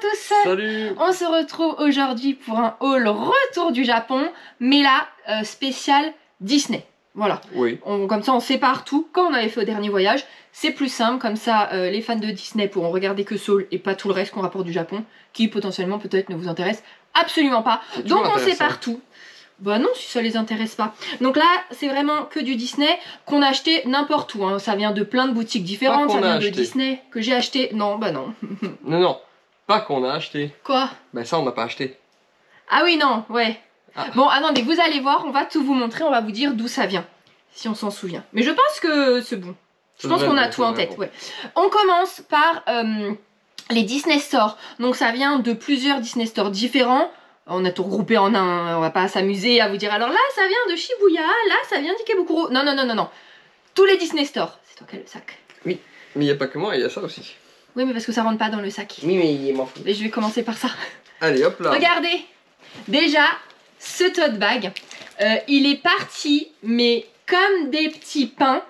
tous. Salut. On se retrouve aujourd'hui pour un haul retour du Japon, mais là, spécial Disney. Voilà. Oui. Comme ça, on sépare tout, comme on avait fait au dernier voyage. C'est plus simple, comme ça, les fans de Disney pourront regarder que Soul et pas tout le reste qu'on rapporte du Japon, qui potentiellement, peut-être, ne vous intéresse absolument pas. Donc, on sépare tout. Bah non, si ça les intéresse pas. Donc là, c'est vraiment que du Disney qu'on a acheté n'importe où. Hein. Ça vient de plein de boutiques différentes, ça vient de Disney que j'ai acheté. Non, bah non. Non, pas qu'on a acheté. Quoi? Bah ça, on n'a pas acheté. Ah oui, non, ouais. Ah. Bon, attendez, vous allez voir, on va tout vous montrer, on va vous dire d'où ça vient. Si on s'en souvient. Mais je pense que c'est bon. Je pense qu'on a tout en tête, ouais. On commence par les Disney Store. Donc ça vient de plusieurs Disney Store différents. On a tout regroupé en un, on va pas s'amuser à vous dire alors là ça vient de Shibuya, là ça vient d'Ikebukuro. Non, non, non, non, non. Tous les Disney Store. C'est toi qui as le sac. Oui, mais il n'y a pas que moi, il y a ça aussi. Oui, mais parce que ça rentre pas dans le sac. Oui, mais il m'en fout. Et je vais commencer par ça. Allez, hop là. Regardez. Déjà, ce tote bag, il est parti, mais comme des petits pains.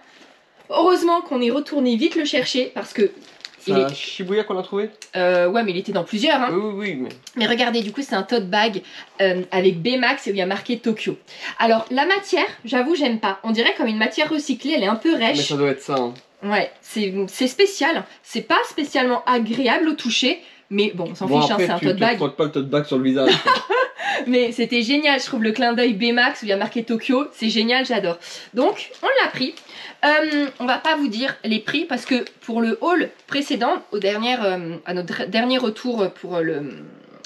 Heureusement qu'on est retourné vite le chercher parce que... C'est un Shibuya qu'on a trouvé? Ouais, mais il était dans plusieurs. Hein. Oui. Mais regardez, du coup, c'est un tote bag avec Baymax et où il y a marqué Tokyo. Alors, la matière, j'avoue, j'aime pas. On dirait comme une matière recyclée, elle est un peu rêche. Mais ça doit être ça. Hein. Ouais, c'est spécial. C'est pas spécialement agréable au toucher. Mais bon, on s'en fiche, hein, c'est un tote bag. Tu ne pas le tote bag sur le visage. Mais c'était génial, je trouve le clin d'œil Baymax où il y a marqué Tokyo, c'est génial, j'adore. Donc, on l'a pris. On va pas vous dire les prix parce que pour le haul précédent, à notre dernier retour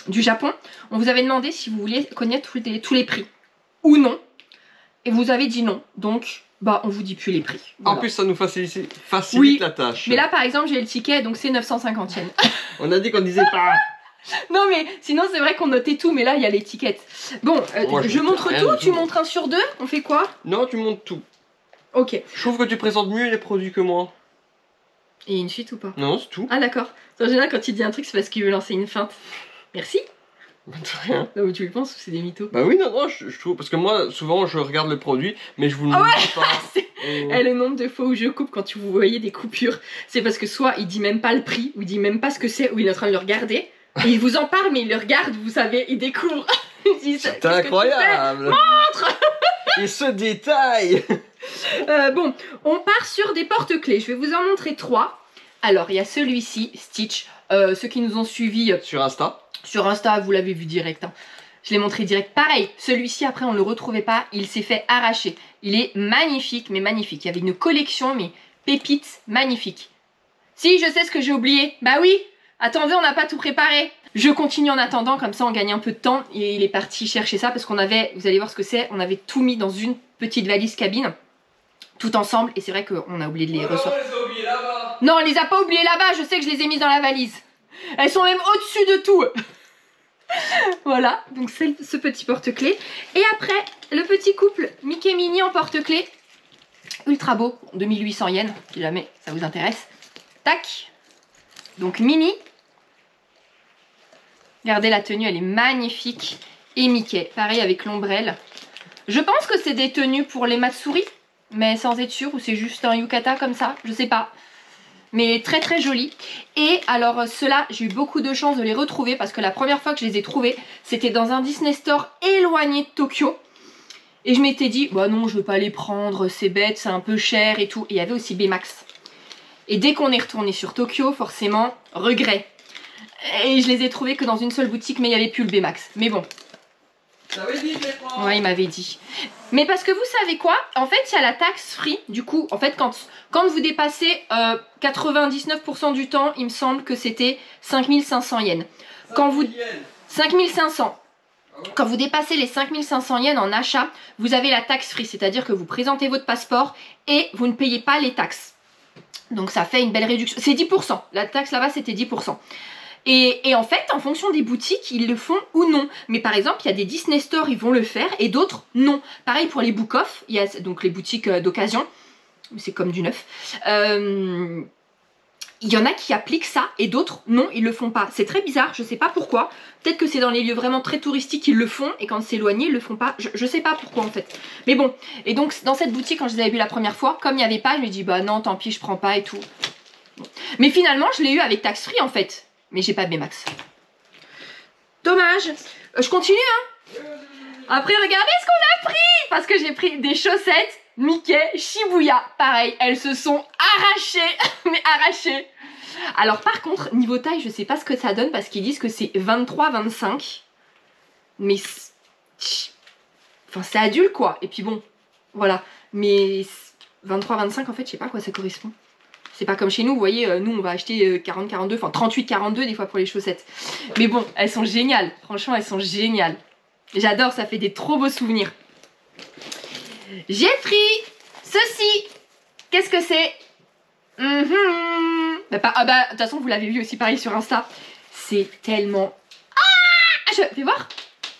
du Japon, on vous avait demandé si vous vouliez connaître tous les prix ou non. Et vous avez dit non, donc bah on vous dit plus les prix. Voilà. En plus, ça nous facilite oui, la tâche. Mais là, par exemple, j'ai le ticket, donc c'est 950 yens. On a dit qu'on disait pas. Non mais sinon c'est vrai qu'on notait tout, mais là il y a l'étiquette. Bon, je montre tout, tu montres un sur deux, on fait quoi? Non, tu montres tout. Ok. Je trouve que tu présentes mieux les produits que moi. Et une suite ou pas? Non, c'est tout. Ah d'accord. En général quand il dit un truc c'est parce qu'il veut lancer une feinte. Merci. Bah de rien. Non mais tu le penses ou c'est des mythos? Bah oui, non, je trouve, parce que moi souvent je regarde le produit, mais je vous le montre pas. Le nombre de fois où je coupe quand vous voyez des coupures, c'est parce que soit il dit même pas le prix, ou il dit même pas ce que c'est, ou il est en train de le regarder. Et il vous en parle, mais il le regarde, vous savez, il découvre. C'est incroyable. Montre. Et ce détail. Bon, on part sur des porte-clés. Je vais vous en montrer 3. Alors, il y a celui-ci, Stitch. Ceux qui nous ont suivis sur Insta. Sur Insta, vous l'avez vu direct. Hein. Je l'ai montré direct. Pareil, celui-ci, après, on ne le retrouvait pas. Il s'est fait arracher. Il est magnifique, mais magnifique. Il y avait une collection, mais pépites, magnifique. Si, je sais ce que j'ai oublié. Bah oui. Attendez, on n'a pas tout préparé. Je continue en attendant, comme ça on gagne un peu de temps. Et il est parti chercher ça parce qu'on avait, vous allez voir ce que c'est, on avait tout mis dans une petite valise cabine. Tout ensemble. Et c'est vrai qu'on a oublié de les ressortir. On les a oubliés là-bas. Non, on les a pas oubliés là-bas. Je sais que je les ai mis dans la valise. Elles sont même au-dessus de tout. Voilà, donc c'est ce petit porte-clés. Et après, le petit couple Mickey Minnie en porte-clés. Ultra beau, 2800 yens, si jamais ça vous intéresse. Tac. Donc Minnie. Regardez la tenue, elle est magnifique. Et Mickey, pareil avec l'ombrelle. Je pense que c'est des tenues pour les Matsuri, mais sans être sûr, ou c'est juste un yukata comme ça, je sais pas. Mais très très joli. Et alors ceux-là, j'ai eu beaucoup de chance de les retrouver parce que la première fois que je les ai trouvés, c'était dans un Disney Store éloigné de Tokyo. Et je m'étais dit, bah non, je veux pas les prendre, c'est bête, c'est un peu cher et tout. Et il y avait aussi Baymax. Et dès qu'on est retourné sur Tokyo, forcément, regret. Et je les ai trouvés que dans une seule boutique, mais il n'y avait plus le Baymax. Mais bon. T'avais dit, je les prends. Ouais, il m'avait dit. Mais parce que vous savez quoi? En fait, il y a la taxe free. Du coup, en fait, quand vous dépassez 99% du temps, il me semble que c'était 5500 yens. Quand vous... 5500. Quand vous dépassez les 5500 yens en achat, vous avez la taxe free. C'est-à-dire que vous présentez votre passeport et vous ne payez pas les taxes. Donc ça fait une belle réduction. C'est 10%. La taxe là-bas, c'était 10%. Et en fait, en fonction des boutiques, ils le font ou non. Mais par exemple, il y a des Disney Store, ils vont le faire et d'autres, non. Pareil pour les book-off, il y a donc les boutiques d'occasion. C'est comme du neuf. Il y en a qui appliquent ça et d'autres, non, ils le font pas. C'est très bizarre, je sais pas pourquoi. Peut-être que c'est dans les lieux vraiment très touristiques qu'ils le font et quand c'est éloigné, ils le font pas. Je sais pas pourquoi en fait. Mais bon, et donc dans cette boutique, quand je les avais vus la première fois, comme il n'y avait pas, je me dis bah non, tant pis, je prends pas et tout. Bon. Mais finalement, je l'ai eu avec tax free en fait. Mais j'ai pas Baymax. Dommage. Je continue, hein. Après, regardez ce qu'on a pris. Parce que j'ai pris des chaussettes Mickey Shibuya. Pareil, elles se sont arrachées. Mais arrachées. Alors par contre, niveau taille, je sais pas ce que ça donne parce qu'ils disent que c'est 23-25. Mais... Enfin, c'est adulte, quoi. Et puis bon, voilà. Mais 23-25, en fait, je sais pas à quoi ça correspond. C'est pas comme chez nous, vous voyez, nous, on va acheter 40-42, enfin 38-42 des fois pour les chaussettes. Mais bon, elles sont géniales. Franchement, elles sont géniales. J'adore, ça fait des trop beaux souvenirs. J'ai pris ceci. Qu'est-ce que c'est? De toute façon, vous l'avez vu aussi pareil sur Insta. C'est tellement... Ah, fais voir.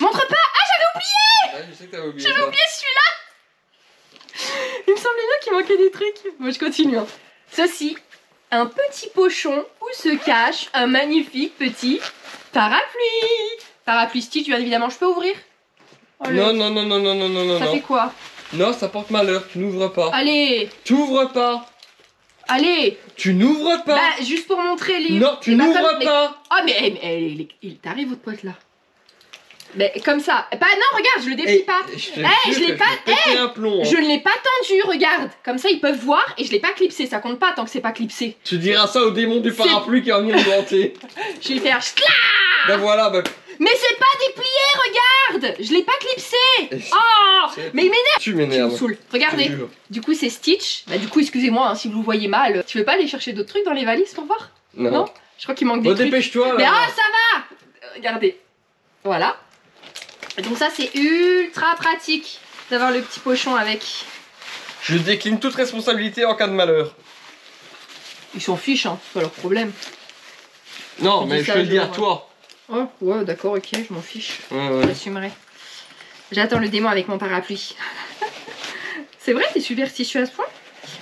Montre pas. Ah, j'avais oublié. Ouais, je sais que t'avais oublié. J'avais oublié celui-là. Il me semblait bien qu'il manquait des trucs. Bon, je continue. Hein. Ceci, un petit pochon où se cache un magnifique petit parapluie. Parapluie Stitch, bien évidemment. Je peux ouvrir? Oh, non, non, non, non, non, non, non, non. Ça fait quoi? Non, ça porte malheur. Tu n'ouvres pas. Allez. Tu n'ouvres pas. Allez. Tu n'ouvres pas. Bah, juste pour montrer les... Non, tu n'ouvres pas. Oh, mais il t'arrive votre pote là. Mais comme ça. Bah non, regarde, je le déplie pas. Je l'ai pas... un plomb, hein. Je ne l'ai pas tendu, regarde. Comme ça, ils peuvent voir et je l'ai pas clipsé. Ça compte pas tant que c'est pas clipsé. Tu diras ça au démon du parapluie qui va venir me hanter. Je vais faire... Ben voilà, ben... Mais c'est pas déplié, regarde. Je l'ai pas clipsé. Oh, mais il m'énerve. Tu Tu m'énerves. me saoules. Regardez. Du coup, c'est Stitch. Bah du coup, excusez-moi hein, si vous le voyez mal. Tu veux pas aller chercher d'autres trucs dans les valises pour voir? Non. Je crois qu'il manque des Bon, trucs. dépêche-toi. Mais ah, ça va. Regardez. Voilà. Donc ça, c'est ultra pratique d'avoir le petit pochon avec. Je décline toute responsabilité en cas de malheur. Ils s'en fichent, hein. C'est pas leur problème. Non, Je mais dis je ça, te le dis à vois. toi. Oh, ouais, d'accord, ok, je m'en fiche. Ouais. J'assumerai. J'attends le démon avec mon parapluie. C'est vrai, t'es superstitieux à ce point?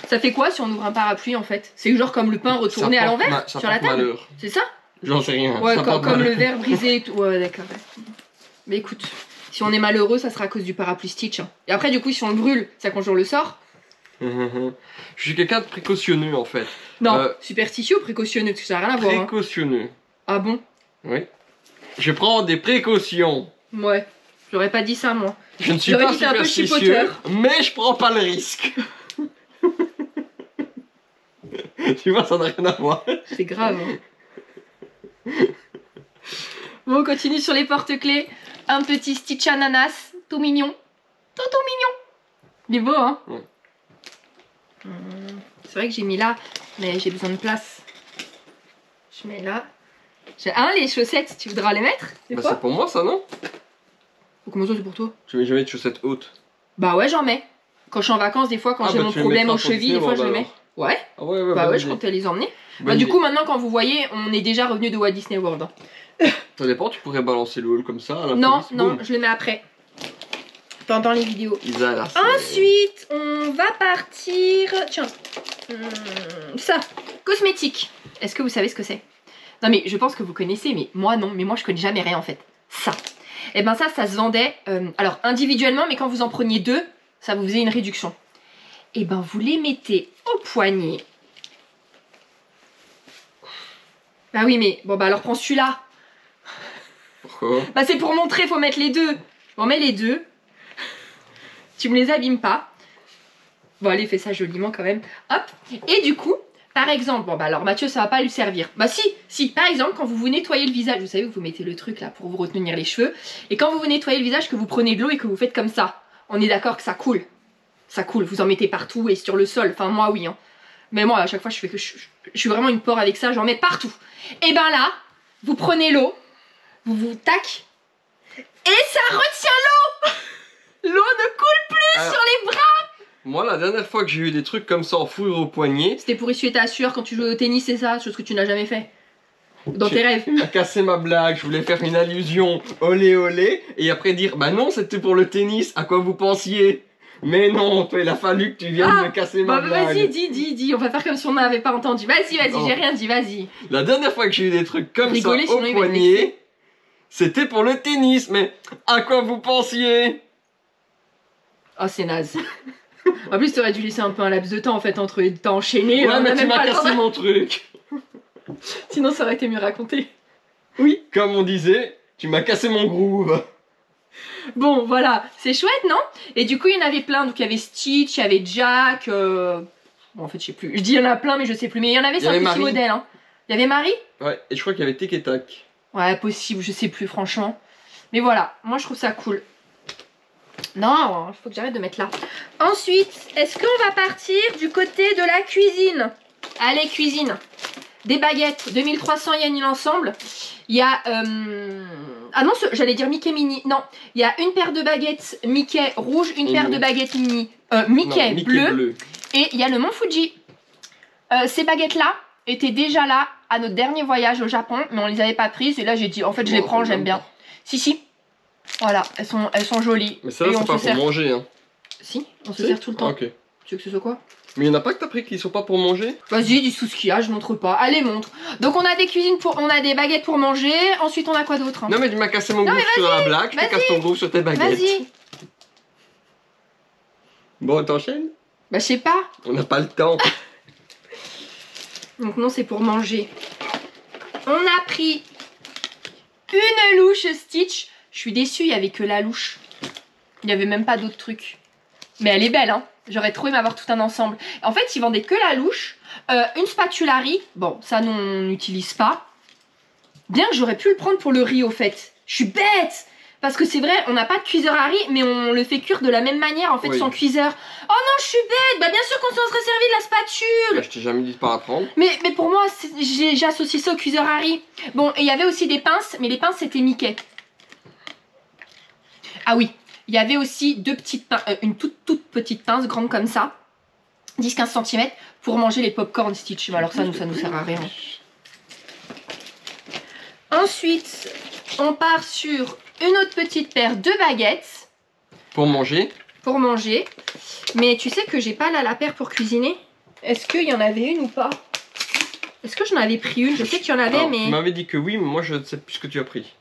Ça fait quoi si on ouvre un parapluie en fait? C'est genre comme le pain retourné à l'envers sur la table? Malheur. C'est ça? J'en sais rien. Ouais, ça porte comme le malheur. verre brisé et tout. Ouais, d'accord. Mais écoute, si on est malheureux, ça sera à cause du parapluie Stitch. Hein. Et après, du coup, si on le brûle, ça conjure le sort? Je suis quelqu'un de précautionneux en fait. Non, superstitieux ou précautionneux? Parce que ça n'a rien à voir. Hein. Précautionneux. Ah bon? Oui. Je prends des précautions. Ouais, j'aurais pas dit ça moi. Je ne suis J'aurais pas dit t'es un peu superstitieux, chipoteur. mais je prends pas le risque. Tu vois, ça n'a rien à voir. C'est grave. Hein. Bon, on continue sur les porte-clés. Un petit Stitch ananas, tout mignon. Tout mignon. Il est beau, hein? Ouais. C'est vrai que j'ai mis là, mais j'ai besoin de place. Je mets là. Ah, les chaussettes, tu voudras les mettre? Bah, c'est pour moi ça, non? Comment ça, c'est pour toi? Je mets jamais de chaussettes hautes. Bah ouais, j'en mets. Quand je suis en vacances, des fois, quand j'ai bah, mon tu les problème mettras aux pour chevilles, Disney, des fois, je bah, les mets. alors. Ouais? Ah ouais, Bah ouais, bonne je idée. comptais les emmener. Bonne Bah, du idée. coup, maintenant, quand vous voyez, on est déjà revenu de Walt Disney World. Hein. Ça dépend, tu pourrais balancer le haul comme ça à la Non, police, non, boum. je le mets après. Pendant les vidéos. Isa, là, c'est- Ensuite, on va partir... Tiens. Ça. Cosmétique. Est-ce que vous savez ce que c'est? Non, mais je pense que vous connaissez, mais moi, non. Mais moi, je connais jamais rien, en fait. Ça. Et ben ça se vendait... alors, individuellement, mais quand vous en preniez deux, ça vous faisait une réduction. Et ben, vous les mettez au poignet. Bah oui, mais... Bon, bah alors, prends celui-là. Pourquoi? Bah c'est pour montrer, faut mettre les deux. On met les deux. Tu me les abîmes pas. Bon allez, fais ça joliment quand même. Hop. Et du coup, par exemple, bon bah alors Mathieu ça va pas lui servir. Bah si, par exemple quand vous vous nettoyez le visage, vous savez vous mettez le truc là pour vous retenir les cheveux. Et quand vous vous nettoyez le visage, que vous prenez de l'eau et que vous faites comme ça. On est d'accord que ça coule. Ça coule, vous en mettez partout et sur le sol. Enfin moi oui. Hein. Mais moi à chaque fois je fais que je suis vraiment une porc avec ça, j'en mets partout. Et ben là, vous prenez l'eau. Vous tac et ça retient l'eau. L'eau ne coule plus Alors, sur les bras. moi, la dernière fois que j'ai eu des trucs comme ça en fourrure au poignet, C'était pour essuyer ta sueur quand tu jouais au tennis, c'est ça? Chose que tu n'as jamais fait. Dans tes rêves. a cassé ma blague, je voulais faire une allusion olé olé, et après dire bah non, c'était pour le tennis, à quoi vous pensiez? Mais non, toi, il a fallu que tu viennes me casser ma Bah blague. vas-y, dis, on va faire comme si on n'avait pas entendu. Vas-y, Non. j'ai rien dit, vas-y. La dernière fois que j'ai eu des trucs comme Rigoler, ça sinon au il va être poignet, c'était pour le tennis, mais à quoi vous pensiez? Oh, c'est naze. En plus, t'aurais dû laisser un peu un laps de temps en fait entre t'as enchaîné. Ouais, on a mais tu même m'as pas le cassé temps. mon truc. Sinon, ça aurait été mieux raconté. Oui. Comme on disait, Tu m'as cassé mon groove. Bon, voilà, c'est chouette, non? Et du coup, il y en avait plein. Donc, il y avait Stitch, il y avait Jack. Bon, en fait, je sais plus. Je dis il y en a plein, mais je sais plus. Mais il y en avait 5 petits modèles. Hein. Il y avait Marie? Ouais, et je crois qu'il y avait Tic et Tac. Ouais, possible, je sais plus, franchement. Mais voilà, moi, je trouve ça cool. Non, il faut que j'arrête de mettre là. Ensuite, est-ce qu'on va partir du côté de la cuisine? Allez, cuisine. Des baguettes, 2300 yens l'ensemble. Il y a... Ah non, j'allais dire Mickey Mini. Non, il y a une paire de baguettes Mickey rouge, une paire de baguettes mini Mickey bleu. Et il y a le Mont Fuji. Ces baguettes-là étaient déjà là à notre dernier voyage au Japon, mais on les avait pas prises. Et là, j'ai dit, en fait, je les prends, j'aime bien. Si. Voilà, elles sont jolies. Mais ça, c'est pas pour manger. Hein. Si, on se sert tout le temps. Ok. Tu veux que ce soit quoi? Mais il n'y en a pas que t'as pris qui sont pas pour manger? Vas-y, dis tout ce qu'il y a, je montre pas. Allez, montre. Donc on a des cuisines on a des baguettes pour manger. Ensuite on a quoi d'autre? Non mais tu m'as cassé mon groove sur la blague, je te casse ton groove sur tes baguettes. Vas-y. Bon, t'enchaînes? Bah je sais pas. On n'a pas le temps. Donc non, c'est pour manger. On a pris une louche Stitch. Je suis déçue, il y avait que la louche. Il n'y avait même pas d'autres trucs. Mais elle est belle, hein. J'aurais trop aimé avoir tout un ensemble. En fait, ils vendaient que la louche. Une spatula riz. Bon, ça, non, on n'utilise pas. Bien que j'aurais pu le prendre pour le riz, au fait. Je suis bête. Parce que c'est vrai, on n'a pas de cuiseur à riz, mais on le fait cuire de la même manière, en fait, sans cuiseur. Oh non, je suis bête. Bah, bien sûr qu'on s'en serait servi de la spatule. Bah, je t'ai jamais dit de pas la prendre. Mais pour moi, j'ai associé ça au cuiseur à riz. Bon, et il y avait aussi des pinces, mais les pinces, c'était Mickey. Ah oui. Il y avait aussi deux petites une toute petite pince, grande comme ça, 10-15 cm, pour manger les pop-corn Stitch. Mais alors ça nous sert à rien. Ensuite, on part sur une autre petite paire de baguettes. Pour manger. Pour manger. Mais tu sais que j'ai pas là la paire pour cuisiner. Est-ce qu'il y en avait une ou pas? Est-ce que j'en avais pris une? Je sais qu'il y en avait, alors, mais... Tu m'avais dit que oui, mais moi je ne sais plus ce que tu as pris.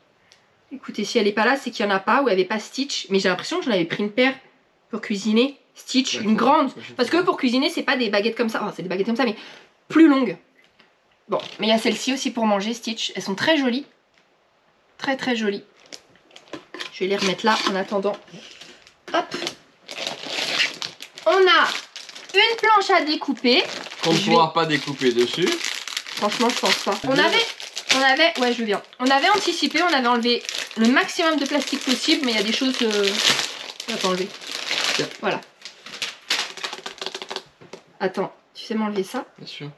Écoutez, si elle est pas là, c'est qu'il n'y en a pas ou elle avait pas Stitch. Mais j'ai l'impression que j'en avais pris une paire pour cuisiner. Stitch, une grande. Parce que pour cuisiner, c'est pas des baguettes comme ça. Enfin, c'est des baguettes comme ça, mais plus longues. Bon, mais il y a celle-ci aussi pour manger, Stitch. Elles sont très jolies. Très très jolies. Je vais les remettre là en attendant. Hop. On a une planche à découper. Qu'on ne pourra pas découper dessus. Franchement, je pense pas. On avait, ouais, je viens. On avait anticipé, on avait enlevé le maximum de plastique possible, mais il y a des choses on va pas enlever. Tiens. Voilà. Attends, tu sais m'enlever ça? Bien sûr.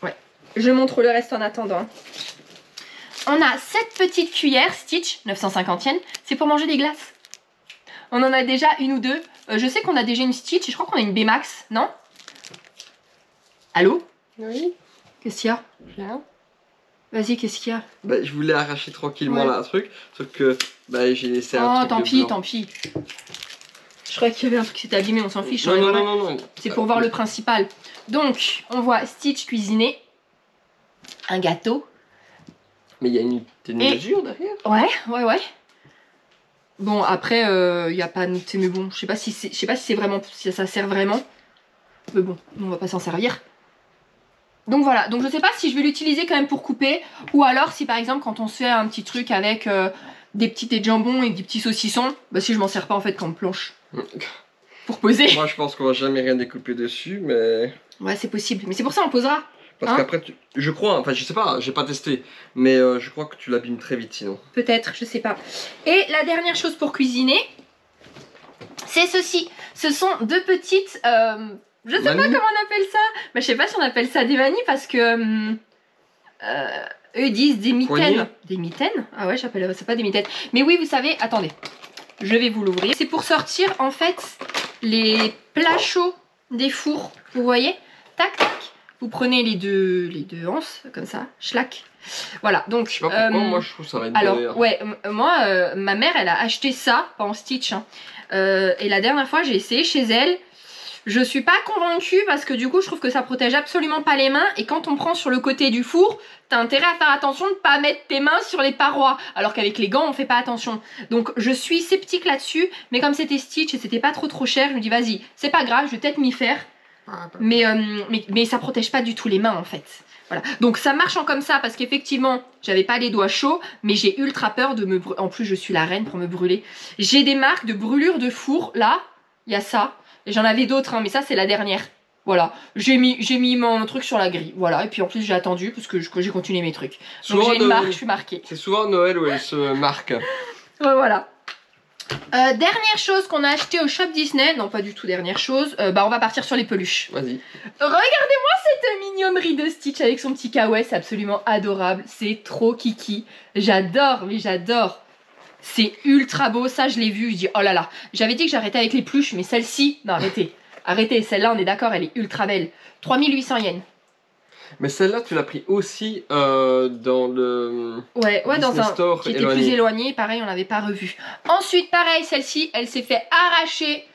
Ouais. Je montre le reste en attendant. On a cette petite cuillère Stitch, 950 yens. C'est pour manger des glaces. On en a déjà une ou deux. Je sais qu'on a déjà une Stitch et je crois qu'on a une B-Max, non? Allô? Oui. Qu'est-ce qu'il y a? Rien. Vas-y, qu'est-ce qu'il y a? Bah, je voulais arracher tranquillement là un truc, sauf que bah, j'ai laissé un truc. Oh, tant pis. Je croyais qu'il y avait un truc qui s'était abîmé, on s'en fiche. Non. C'est pour voir le principal. Donc, on voit Stitch cuisiner. Un gâteau. Mais il y a une mesure derrière? Ouais. Bon, après, il n'y a pas... Mais bon, je sais pas si c'est vraiment... Si ça sert vraiment. Mais bon, on va pas s'en servir. Donc voilà, donc je sais pas si je vais l'utiliser quand même pour couper, ou alors si par exemple quand on se fait un petit truc avec des petits têtes de jambon et des petits saucissons, bah si je m'en sers pas en fait comme planche. Pour poser. Moi je pense qu'on va jamais rien découper dessus, mais... Ouais c'est possible, mais c'est pour ça on posera. Parce qu'après, je crois, enfin je sais pas, j'ai pas testé, mais je crois que tu l'abîmes très vite sinon. Peut-être, je sais pas. Et la dernière chose pour cuisiner, c'est ceci. Ce sont deux petites... je sais pas comment on appelle ça. Mais je sais pas si on appelle ça des vanilles parce que eux disent des mitaines. Poignée. Des mitaines? Ah ouais, j'appelle ça pas des mitaines. Mais oui, vous savez, attendez. Je vais vous l'ouvrir. C'est pour sortir en fait les plats chauds des fours. Vous voyez? Tac, tac. Vous prenez les deux anses comme ça, schlac. Voilà, donc... Je sais pas pourquoi, moi je trouve ça va être alors, ouais, moi, ma mère, elle a acheté ça, pas en Stitch. Hein. Et la dernière fois, j'ai essayé chez elle. Je suis pas convaincue parce que du coup, je trouve que ça protège absolument pas les mains. Et quand on prend sur le côté du four, t'as intérêt à faire attention de pas mettre tes mains sur les parois. Alors qu'avec les gants, on fait pas attention. Donc, je suis sceptique là-dessus. Mais comme c'était Stitch et c'était pas trop cher, je me dis, vas-y, c'est pas grave, je vais peut-être m'y faire. mais ça protège pas du tout les mains en fait. Voilà. Donc ça marche en comme ça parce qu'effectivement, j'avais pas les doigts chauds, mais j'ai ultra peur de me brûler. En plus, je suis la reine pour me brûler. J'ai des marques de brûlure de four. Là, il y a ça. Et j'en avais d'autres, hein, mais ça, c'est la dernière. Voilà. J'ai mis mon truc sur la grille. Voilà. Et puis en plus, j'ai attendu parce que j'ai continué mes trucs. Donc j'ai une marque, je suis marquée. C'est souvent Noël où elle se marque. Ouais, voilà. Dernière chose qu'on a acheté au shop Disney, non pas du tout dernière chose, bah on va partir sur les peluches. Vas-y. Regardez-moi cette mignonnerie de Stitch avec son petit kawaii, c'est absolument adorable, c'est trop kiki, j'adore, mais j'adore. C'est ultra beau, ça je l'ai vu, je dis oh là là, j'avais dit que j'arrêtais avec les pluches, mais celle-ci, non arrêtez, arrêtez, celle-là on est d'accord, elle est ultra belle. 3800 yens. Mais celle-là, tu l'as pris aussi dans le ouais, dans Disney un Store qui était plus éloigné, pareil, on l'avait pas revu. Ensuite, pareil, celle-ci, elle s'est fait arracher.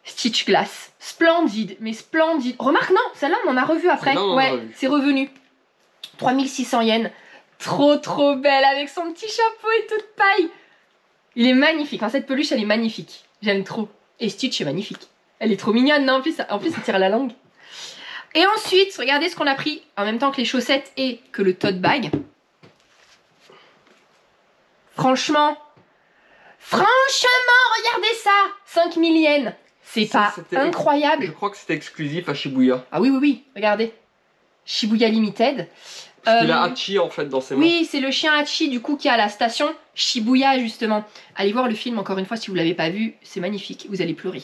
Stitch Glass, splendide, mais splendide. Remarque, non, celle-là, on en a revu après. Ouais, c'est revenu. 3600 yens. Trop belle, avec son petit chapeau et toute paille. Il est magnifique, hein, cette peluche, elle est magnifique. J'aime trop. Et Stitch est magnifique. Elle est trop mignonne, non, en plus, ça tire la langue. Et ensuite, regardez ce qu'on a pris en même temps que les chaussettes et que le tote bag. Franchement, regardez ça, 5000 yens. C'est pas incroyable. Je crois que c'était exclusif à Shibuya. Ah oui, regardez. Shibuya Limited. C'est la Hachi en fait dans ses mains. Oui, c'est le chien Hachi du coup qui est à la station Shibuya justement. Allez voir le film encore une fois si vous l'avez pas vu, c'est magnifique, vous allez pleurer.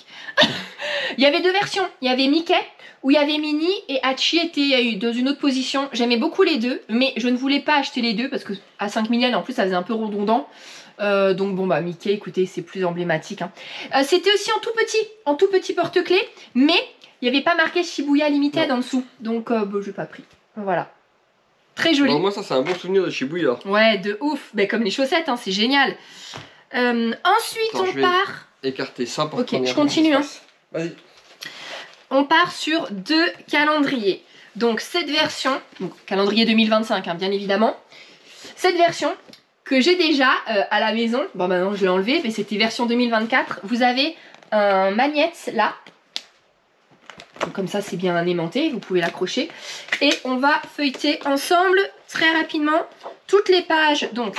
Il y avait deux versions, il y avait Mickey où il y avait Minnie et Hachi était dans une autre position. J'aimais beaucoup les deux, mais je ne voulais pas acheter les deux parce que à 5 000 yens en plus ça faisait un peu redondant. Donc bon bah Mickey, écoutez, c'est plus emblématique. Hein. C'était aussi en tout petit porte-clés, mais il n'y avait pas marqué Shibuya Limited en dessous, donc je n'ai pas pris. Voilà. Très joli. Alors moi ça c'est un bon souvenir de Shibuya. Ouais, de ouf. Ben, comme les chaussettes, hein, c'est génial. Ensuite, on part... Écarter ça pour ok, je continue. Hein. Vas-y. On part sur 2 calendriers. Donc cette version, donc, calendrier 2025 hein, bien évidemment. Cette version que j'ai déjà à la maison. Bon maintenant je l'ai enlevé, mais c'était version 2024. Vous avez un magnète là. Donc, comme ça c'est bien aimanté, vous pouvez l'accrocher. Et on va feuilleter ensemble très rapidement toutes les pages. Donc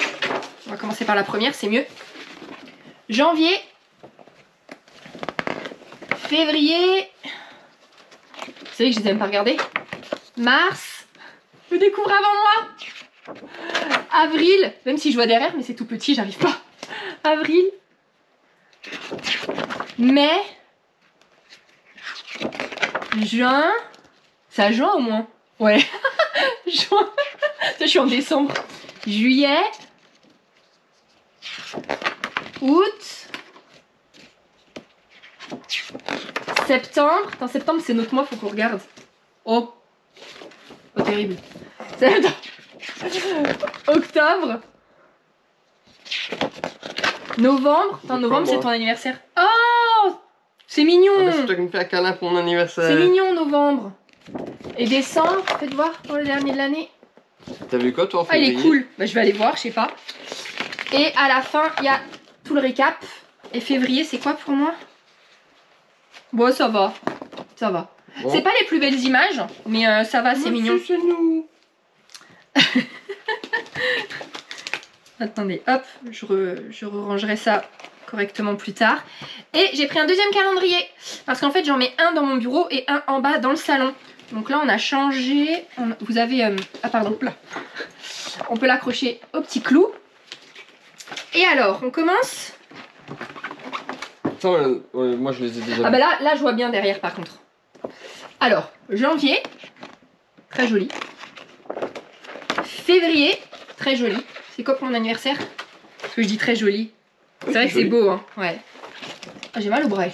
on va commencer par la première, c'est mieux. Janvier, février, vous savez que je les aime pas regarder. Mars, je découvre avant moi. Avril, même si je vois derrière, mais c'est tout petit, j'arrive pas. Avril, mai, juin, c'est à juin au moins. Ouais, juin, je suis en décembre. Juillet, août, septembre. Attends, septembre c'est notre mois, faut qu'on regarde. Oh, oh terrible. Octobre, novembre. Attends, novembre c'est ton anniversaire. Oh, c'est mignon. Ah bah, c'est toi qui me fais un câlin pour mon anniversaire. C'est mignon novembre. Et décembre, faites voir pour le dernier de l'année. T'as vu quoi toi en février? février? Ah il est cool, bah, je vais aller voir, je sais pas. Et à la fin, il y a tout le récap. Et février, c'est quoi pour moi? Bon, ça va. Ça va. Bon. C'est pas les plus belles images, mais ça va, c'est mignon. C'est nous. Attendez, hop, je rangerai ça correctement plus tard. Et j'ai pris un deuxième calendrier. Parce qu'en fait, j'en mets un dans mon bureau et un en bas dans le salon. Donc là, on a changé. Vous avez... ah pardon, là. On peut l'accrocher au petit clou. Et alors, on commence. Attends, moi je les ai déjà. Ah bah là je vois bien derrière par contre. Alors, janvier, très joli. Février, très joli. C'est quoi pour mon anniversaire? Parce que je dis très joli. C'est vrai que c'est beau, hein. Ouais. Ah, j'ai mal au bras.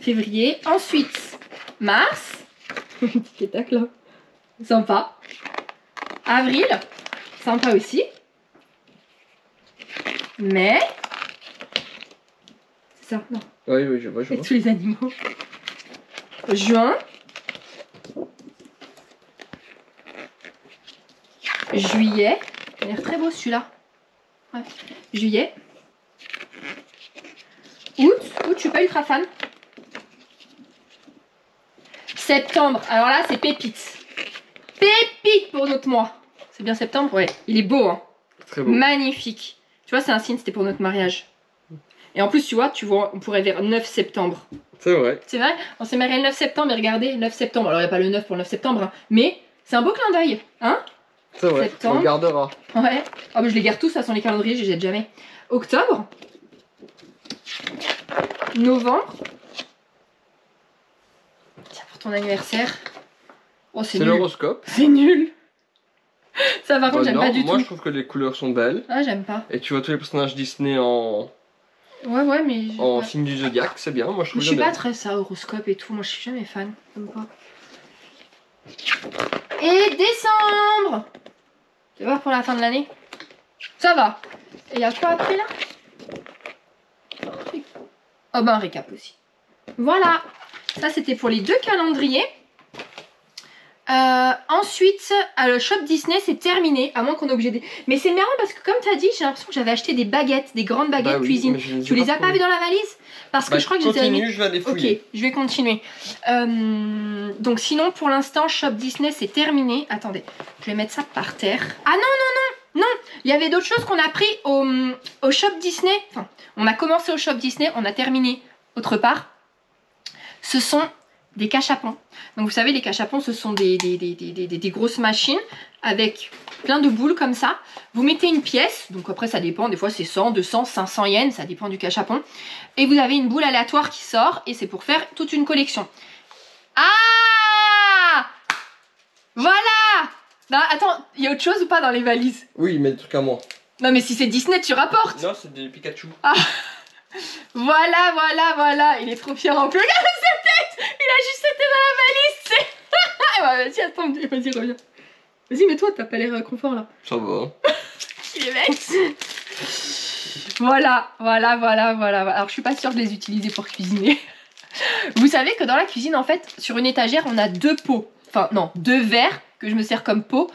Février. Ensuite, mars. Petit tac là. Sympa. Avril. Sympa aussi. Mai. C'est ça, non. Oui, je vois. Avec tous les animaux. Juin. Juillet. Il a l'air très beau celui-là. Ouais. Juillet. Août. Août, je suis pas ultra fan. Septembre. Alors là, c'est pépite. Pépite pour notre mois. C'est bien septembre? Ouais. Il est beau, hein. Très beau. Magnifique. Tu vois, c'est un signe, c'était pour notre mariage. Et en plus, tu vois, on pourrait vers 9 septembre. C'est vrai. C'est vrai? On s'est marié le 9 septembre, et regardez, 9 septembre. Alors, il n'y a pas le 9 pour le 9 septembre, hein, mais c'est un beau clin d'œil. Hein? C'est vrai. Septembre. On le gardera. Ouais. Oh, mais je les garde tous, ça sont les calendriers, je les jette jamais. Octobre. Novembre. Tiens, pour ton anniversaire. Oh, c'est C'est nul. l'horoscope. C'est nul. Ça, par contre, j'aime non, pas du moi tout. je trouve que les couleurs sont belles. Ah, j'aime pas. Et tu vois tous les personnages Disney en Ouais, mais. signe du zodiaque, c'est bien. Moi je Je trouve suis bien. pas très ça, horoscope et tout. Moi, je suis jamais fan. J'aime pas. Et décembre. Tu vas voir pour la fin de l'année. Ça va. Et il y a quoi après là? Oh ben un récap aussi. Voilà. Ça c'était pour les 2 calendriers. Ensuite, le shop Disney c'est terminé. À moins qu'on ait obligé de... Mais c'est marrant parce que comme tu as dit, j'ai l'impression que j'avais acheté des baguettes, des grandes baguettes Bah oui, cuisine. mais je ne Tu les as pas vues dans la valise? Parce que je crois que je les avais mis... Continue, je vais aller fouiller. Ok, je vais continuer. Donc sinon, pour l'instant, Shop Disney, c'est terminé. Attendez, je vais mettre ça par terre. Ah non, non, non, non. Il y avait d'autres choses qu'on a pris au Shop Disney. Enfin, on a commencé au Shop Disney, on a terminé autre part. Ce sont des cachapons. Donc vous savez, les cachapons, ce sont des grosses machines avec plein de boules comme ça. Vous mettez une pièce, donc après ça dépend, des fois c'est 100, 200, 500 yens, ça dépend du cachapon. Et vous avez une boule aléatoire qui sort et c'est pour faire toute une collection. Ah! Voilà! Non, attends, il y a autre chose ou pas dans les valises? Oui, mais des trucs à moi. Non mais si c'est Disney, tu rapportes. Non, c'est des Pikachu. Ah! Voilà, voilà, voilà. Il est trop fier en plus. Regarde sa tête! Il a juste été dans la valise, c'est... Ouais, vas-y, attends, vas-y, reviens. Vas-y, mais toi, t'as pas l'air confort là. Ça va. Il est vexé. Voilà, voilà, voilà, voilà. Alors, je suis pas sûre de les utiliser pour cuisiner. Vous savez que dans la cuisine, en fait, sur une étagère, on a 2 pots. Enfin, non, 2 verres que je me sers comme pot.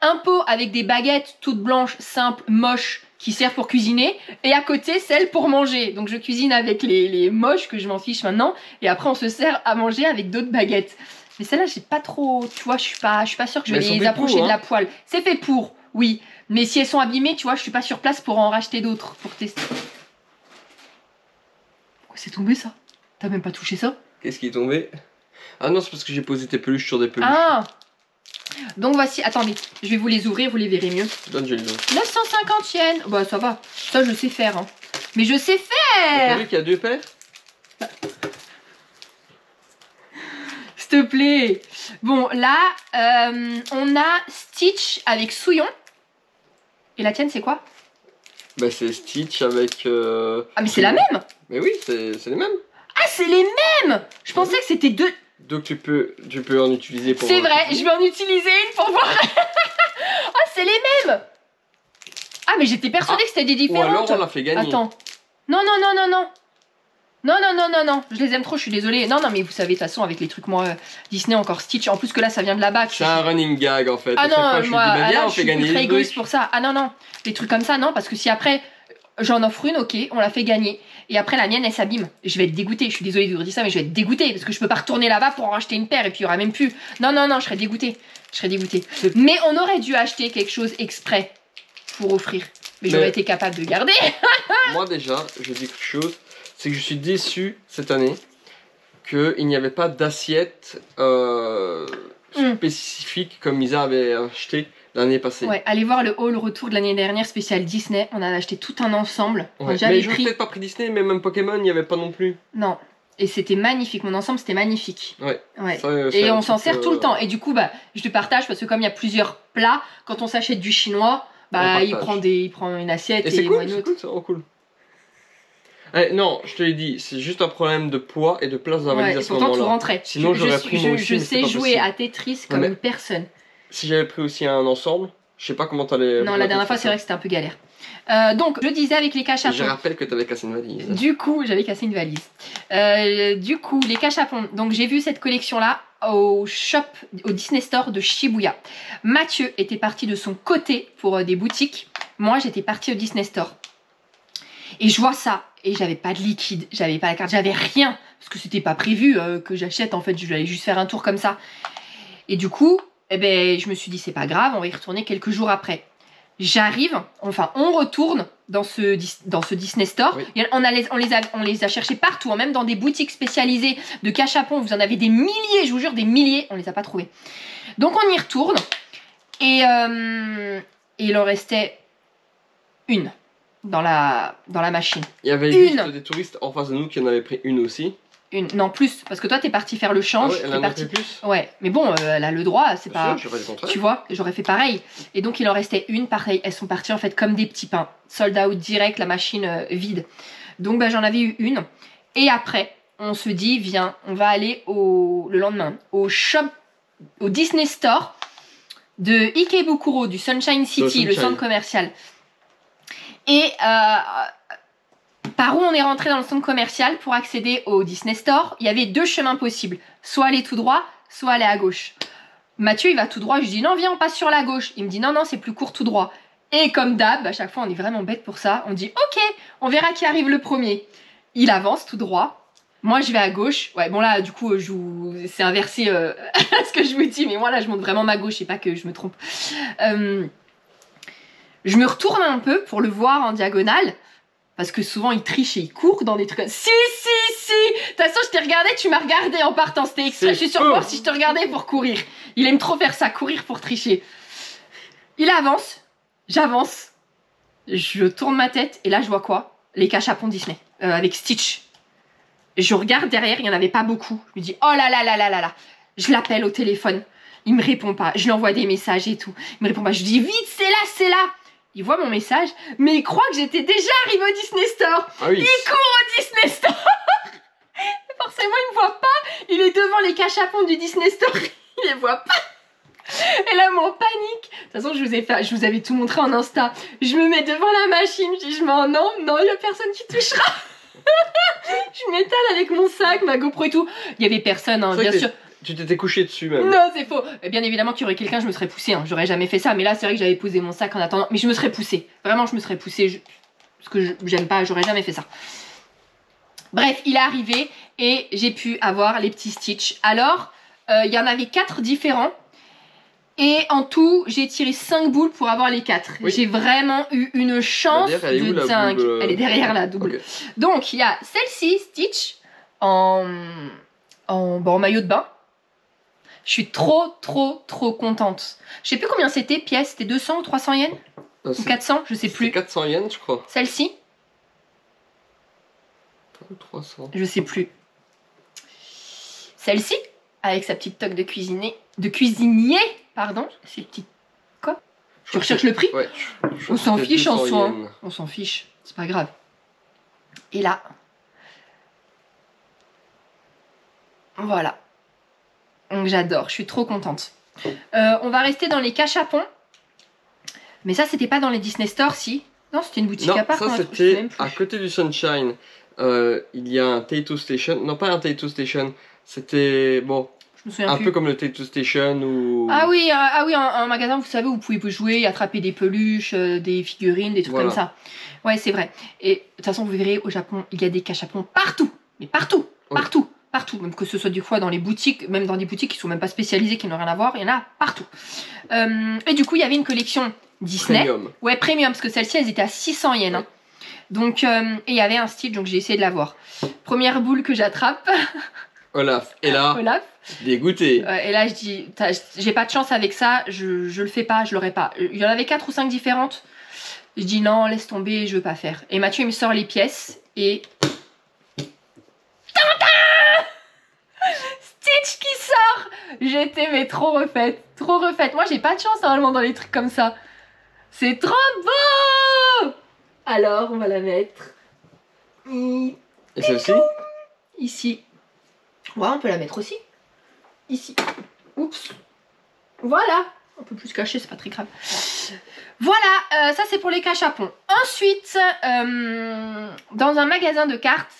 Un pot avec des baguettes toutes blanches, simples, moches, qui servent pour cuisiner. Et à côté, celle pour manger. Donc, je cuisine avec les moches, que je m'en fiche maintenant. Et après, on se sert à manger avec d'autres baguettes. Mais celle-là, j'ai pas trop... Tu vois, je suis pas sûre que je vais les approcher de la poêle. C'est fait pour, oui. Mais si elles sont abîmées, tu vois, je suis pas sur place pour en racheter d'autres, pour tester. Pourquoi c'est tombé ça? T'as même pas touché ça? Qu'est-ce qui est tombé? Ah non, c'est parce que j'ai posé tes peluches sur des peluches. Ah! Donc voici, attendez, je vais vous les ouvrir, vous les verrez mieux. Donne, je les ouvre. 950 yens. Bah ça va, ça je sais faire. Hein. Mais je sais T'as faire! vu qu'il y a 2 paires? S'il te plaît. Bon, là, on a Stitch avec Souillon. Et la tienne, c'est quoi? Bah c'est Stitch avec... Ah mais c'est la même! Mais oui, c'est les mêmes. Ah c'est les mêmes! Je pensais que c'était 2... Donc tu peux en utiliser pour... C'est vrai, je vais en utiliser une pour voir. Ah, c'est les mêmes. Ah, mais j'étais persuadée que c'était des Ou différentes. alors on l'a fait gagner. Attends. Non, non, non, non, non. Non, non, non, non, non. Je les aime trop, je suis désolée. Non, non, mais vous savez, de toute façon, avec les trucs, moi, Disney, encore Stitch. En plus que là, ça vient de là-bas. C'est un running gag en fait. Ah À chaque fois, non, je moi, me dis, bah, viens, là, on je fait suis gagner ultra les égoïste trucs. pour ça. Ah non, non. Les trucs comme ça, non, parce que si après... J'en offre une, ok, on la fait gagner. Et après, la mienne, elle s'abîme. Je vais être dégoûtée. Je suis désolée de vous dire ça, mais je vais être dégoûtée. Parce que je peux pas retourner là-bas pour en racheter une paire et puis il y aura même plus. Non, non, non, je serais dégoûtée. Je serais dégoûtée. Mais on aurait dû acheter quelque chose exprès pour offrir. Mais j'aurais été capable de garder. Moi, déjà, je dis quelque chose. C'est que je suis déçu cette année qu'il n'y avait pas d'assiette spécifique comme Isa avait acheté l'année passée. Ouais, allez voir le haul retour de l'année dernière spécial Disney. On a acheté tout un ensemble. Ouais. J'avais Mais je n'ai pris... peut-être pas pris Disney, mais même Pokémon, il n'y avait pas non plus. Non. Et c'était magnifique. Mon ensemble, c'était magnifique. Ouais. Ouais. Ça, Et on s'en sert tout le temps. Et du coup, bah, je te partage parce que comme il y a plusieurs plats, quand on s'achète du chinois, bah, il prend une assiette et c'est moi cool, une autre. c'est vraiment cool. Eh, non, je te l'ai dit, c'est juste un problème de poids et de place dans la valise à ce pourtant, tout moment-là. rentrait. Sinon, j'aurais pris moi aussi, Je mais c'est sais pas jouer possible. à Tetris comme mais- une personne. Si j'avais pris aussi un ensemble, je sais pas comment t'allais... Non, la dernière fois, c'est vrai que c'était un peu galère. Donc, je disais avec les Je cachapons. rappelle que t'avais cassé une valise. Du coup, j'avais cassé une valise. Du coup, les cachapons. Donc, j'ai vu cette collection-là au Disney Store de Shibuya. Mathieu était parti de son côté pour des boutiques. Moi, j'étais partie au Disney Store. Et je vois ça, et j'avais pas de liquide, j'avais pas la carte, j'avais rien, parce que c'était pas prévu que j'achète, en fait, je vais aller juste faire un tour comme ça. Et du coup, eh ben, je me suis dit, c'est pas grave, on va y retourner quelques jours après. J'arrive, enfin, on retourne dans ce Disney Store. Oui. On les a cherchés partout, hein, même dans des boutiques spécialisées de cachapons. Vous en avez des milliers, je vous jure, des milliers. On les a pas trouvés. Donc on y retourne. Et il en restait une dans la machine. Il y avait juste des touristes en face de nous qui en avaient pris une aussi. Non, plus, parce que toi t'es parti faire le change. Ah ouais, elle en a pris plus. Ouais, mais bon, elle a le droit, c'est pas. Sûr, j'ai pas dit le contraire. Tu vois, j'aurais fait pareil. Et donc il en restait une, pareil. Elles sont parties en fait comme des petits pains. Sold out direct, la machine vide. Donc bah, j'en avais eu une. Et après, on se dit, viens, on va aller le lendemain au Disney Store de Ikebukuro, du Sunshine City, le centre commercial. Et par où on est rentré dans le centre commercial pour accéder au Disney Store, il y avait deux chemins possibles. Soit aller tout droit, soit aller à gauche. Mathieu, il va tout droit. Je lui dis, non, viens, on passe sur la gauche. Il me dit, non, non, c'est plus court tout droit. Et comme d'hab, à chaque fois, on est vraiment bête pour ça. On dit, ok, on verra qui arrive le premier. Il avance tout droit. Moi, je vais à gauche. Ouais, bon là, du coup, c'est inversé à ce que je vous dis. Mais moi, là, je monte vraiment ma gauche et pas que je me trompe. Je me retourne un peu pour le voir en diagonale. Parce que souvent, il triche et il court dans des trucs... Si, si, si. De toute façon, je t'ai regardé, tu m'as regardé en partant. C'était exprès. Je suis sûre que si je te regardais pour courir. Il aime trop faire ça, courir pour tricher. Il avance. J'avance. Je tourne ma tête. Et là, je vois quoi? Les cachapons Disney. Avec Stitch. Je regarde derrière, il n'y en avait pas beaucoup. Je me dis, oh là là là là là là. Je l'appelle au téléphone. Il me répond pas. Je lui envoie des messages et tout. Il me répond pas. Je lui dis, vite, c'est là, c'est là. Il voit mon message, mais il croit que j'étais déjà arrivée au Disney Store. Ah oui. Il court au Disney Store. Forcément, il me voit pas. Il est devant les cachapons du Disney Store. Il les voit pas. Et là, mon panique. De toute façon, je vous avais tout montré en Insta. Je me mets devant la machine. Je dis, non, il y a personne qui touchera. Je m'étale avec mon sac, ma GoPro et tout. Il y avait personne, hein, bien sûr. Tu t'étais couché dessus même. Non, c'est faux. Bien évidemment qu'il y aurait quelqu'un, je me serais poussée. Hein. J'aurais jamais fait ça. Mais là, c'est vrai que j'avais posé mon sac en attendant. Mais je me serais poussée. Vraiment, je me serais poussée. Parce que j'aime pas, j'aurais jamais fait ça. Bref, il est arrivé et j'ai pu avoir les petits Stitch. Alors, il y en avait 4 différents. Et en tout, j'ai tiré 5 boules pour avoir les 4. Oui. J'ai vraiment eu une chance de dingue. Elle est derrière la double. Okay. Donc, il y a celle-ci, Stitch, en maillot de bain. Je suis trop contente. Je sais plus combien c'était, pièce. C'était 200 ou 300 yens ou 400, je sais plus. 400 yens, je crois. Celle-ci 300. Je sais plus. Celle-ci, avec sa petite toque de cuisinier, pardon. Ses petites... Quoi? Tu recherches le prix? Ouais. On s'en fiche en soi. Hein. On s'en fiche. C'est pas grave. Et là... Voilà. Donc j'adore, je suis trop contente. On va rester dans les cachapons. Mais ça, c'était pas dans les Disney Store, si? Non, c'était une boutique à part. Non, ça c'était à côté du Sunshine. Il y a un Tattoo Station. Non, pas un Tattoo Station. C'était, bon, je me souviens un plus. peu comme le Tattoo Station ou... Ah oui, un magasin, vous savez, où vous pouvez jouer, attraper des peluches, des figurines, des trucs comme ça. Ouais, c'est vrai. Et de toute façon, vous verrez, au Japon, il y a des cachapons partout. Mais partout, partout. Partout, même que ce soit du fois dans les boutiques, même dans des boutiques qui sont même pas spécialisées, qui n'ont rien à voir, il y en a partout. Et du coup, il y avait une collection Disney. Premium. Ouais, premium, parce que celle-ci, elles étaient à 600 yens. Hein. Donc, et il y avait un Stitch, donc j'ai essayé de l'avoir. Première boule que j'attrape. Olaf. Et là, Olaf. Dégoûté. Et là, je dis, j'ai pas de chance avec ça, je le fais pas, je l'aurai pas. Il y en avait 4 ou 5 différentes. Je dis non, laisse tomber, je veux pas faire. Et Mathieu, il me sort les pièces et... Stitch qui sort. J'étais mais trop refaite. Trop refaite. Moi j'ai pas de chance normalement dans les trucs comme ça. C'est trop beau. Alors on va la mettre. Et celle-ci? Ici. Ouais, on peut la mettre aussi. Ici. Oups. Voilà. On peut plus se cacher, c'est pas très grave. Voilà, ça c'est pour les cachapons. Ensuite, dans un magasin de cartes,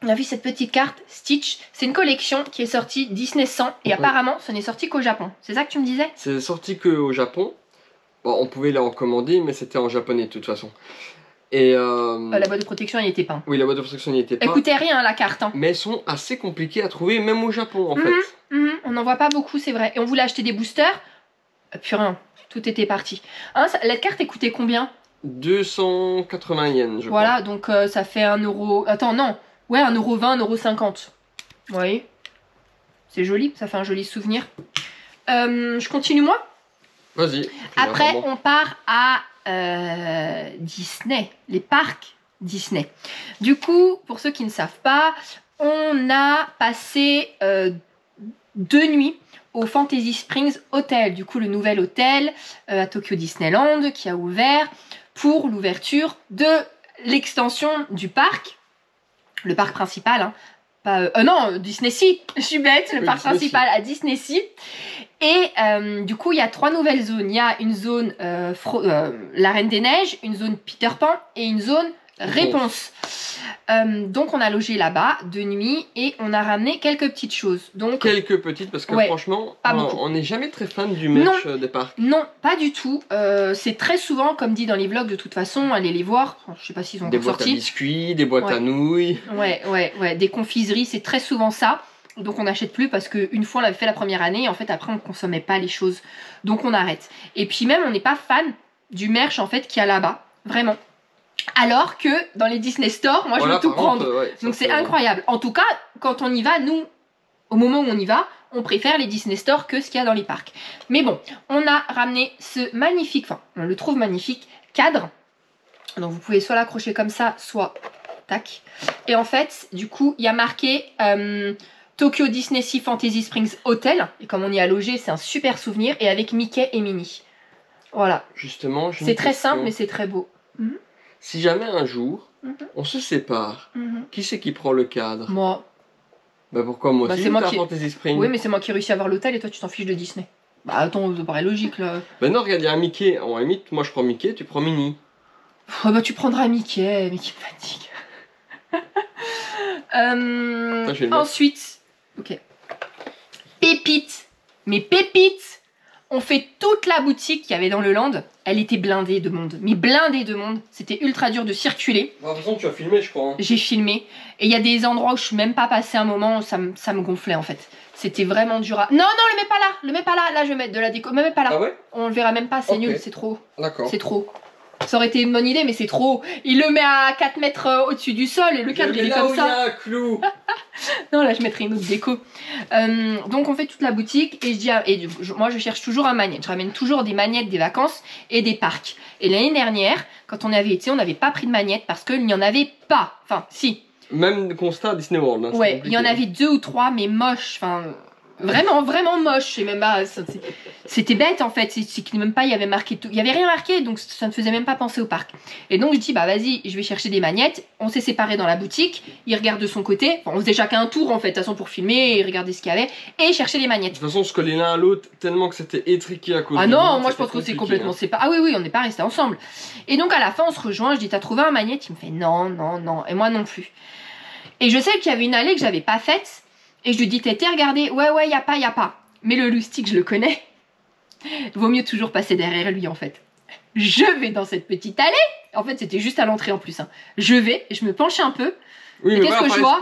on a vu cette petite carte Stitch. C'est une collection qui est sortie Disney 100 et apparemment ce n'est sorti qu'au Japon. C'est ça que tu me disais? C'est sorti qu'au Japon. Bon, on pouvait la recommander mais c'était en japonais de toute façon. Et La boîte de protection, elle n'y était pas. oui, la boîte de protection n'y était pas. Elle coûtait rien, la carte. Hein. Mais elles sont assez compliquées à trouver, même au Japon en fait. On n'en voit pas beaucoup, c'est vrai. Et on voulait acheter des boosters. Puis rien, tout était parti. Hein, la carte, elle coûtait combien? 280 yens, je voilà, donc ça fait 1 euro... Attends, non. Ouais, 1,20 €, 1,50 €. Vous voyez? C'est joli, ça fait un joli souvenir. Je continue, moi? Vas-y. Après, on part à Disney, les parcs Disney. Du coup, pour ceux qui ne savent pas, on a passé 2 nuits au Fantasy Springs Hotel, du coup le nouvel hôtel à Tokyo Disneyland qui a ouvert pour l'ouverture de l'extension du parc, le parc principal, hein. Non, Disney Sea, je suis bête, le parc principal à Disney Sea. Et du coup, il y a 3 nouvelles zones. Il y a une zone La Reine des Neiges, une zone Peter Pan et une zone Réponse. Donc on a logé là-bas 2 nuits et on a ramené quelques petites choses. Donc, quelques petites parce que franchement, on n'est jamais très fan du merch des parcs. Non, pas du tout. C'est très souvent, comme dit dans les vlogs, de toute façon, allez les voir. Je sais pas s'ils ont des encore sorti. Des boîtes à biscuits, des boîtes à nouilles. Ouais, des confiseries, c'est très souvent ça. Donc on n'achète plus parce qu'une fois on l'avait fait la première année et en fait après on ne consommait pas les choses. Donc on arrête. Et puis même on n'est pas fan du merch en fait qu'il y a là-bas. Vraiment. Alors que dans les Disney Store, moi je veux tout prendre. Donc c'est incroyable. En tout cas, quand on y va, nous, au moment où on y va, on préfère les Disney Store que ce qu'il y a dans les parcs. Mais bon, on a ramené ce magnifique, enfin on le trouve magnifique, cadre. Donc vous pouvez soit l'accrocher comme ça, soit tac. Et en fait, du coup, il y a marqué Tokyo Disney Sea Fantasy Springs Hotel. Et comme on y a logé, c'est un super souvenir. Et avec Mickey et Minnie. Voilà. Justement, c'est très simple, mais c'est très beau. Si jamais un jour, on se sépare, qui c'est qui prend le cadre? Moi. Bah pourquoi moi aussi, c'est moi qui... Fantasy Springs. Oui, mais c'est moi qui ai réussi à avoir l'hôtel et toi tu t'en fiches de Disney. Bah attends, ça paraît logique là. Bah non, regarde, il y a un Mickey. En limite, moi je prends Mickey, tu prends Minnie. Oh bah tu prendras Mickey, mais qui me fatigue. Ensuite, ok. Pépites. Mais pépites. On fait toute la boutique qu'il y avait dans le land. Elle était blindée de monde. Mais blindée de monde. C'était ultra dur de circuler. De toute façon, tu as filmé, je crois. Hein. J'ai filmé. Et il y a des endroits où je suis même pas passé un moment où ça me gonflait en fait. C'était vraiment dur à... Non, le mets pas là. Le mets pas là. Là, je vais mettre de la déco. Me mets pas là. Ah ouais? On le verra même pas. C'est nul. C'est trop. D'accord. C'est trop. Ça aurait été une bonne idée, mais c'est trop. Il le met à 4 mètres au-dessus du sol et le cadre il est comme ça. Il y a un clou. Non, là je mettrais une autre déco. Donc on fait toute la boutique et je dis moi je cherche toujours un magnète. Je ramène toujours des magnettes des vacances et des parcs. Et l'année dernière, quand on avait été, on n'avait pas pris de magnettes parce qu'il n'y en avait pas. Enfin, si. Même constat à Disney World. Hein, ouais, il y en avait 2 ou 3, mais moches. Enfin. Vraiment moche, c'est même pas, c'était bête en fait, c'est qu'il même pas il y avait marqué tout, il y avait rien marqué donc ça ne faisait même pas penser au parc. Et donc je dis bah vas-y, je vais chercher des magnettes. On s'est séparés dans la boutique, il regarde de son côté, enfin, on faisait chacun un tour en fait, de toute façon pour filmer et regarder ce qu'il y avait et chercher les magnettes. De toute façon on se collait l'un à l'autre tellement que c'était étriqué à cause. Ah non, moi je pense que c'est complètement séparé. Ah oui, on n'est pas restés ensemble. Et donc à la fin on se rejoint, je dis t'as trouvé un magnète? Il me fait non, et moi non plus. Et je sais qu'il y avait une allée que j'avais pas faite. Et je lui dis, t'as regardé? Ouais, y a pas. Mais le loustic, je le connais. Vaut mieux toujours passer derrière lui, en fait. Je vais dans cette petite allée. En fait, c'était juste à l'entrée en plus. Hein. Je me penche un peu. Oui, mais qu'est-ce que je vois?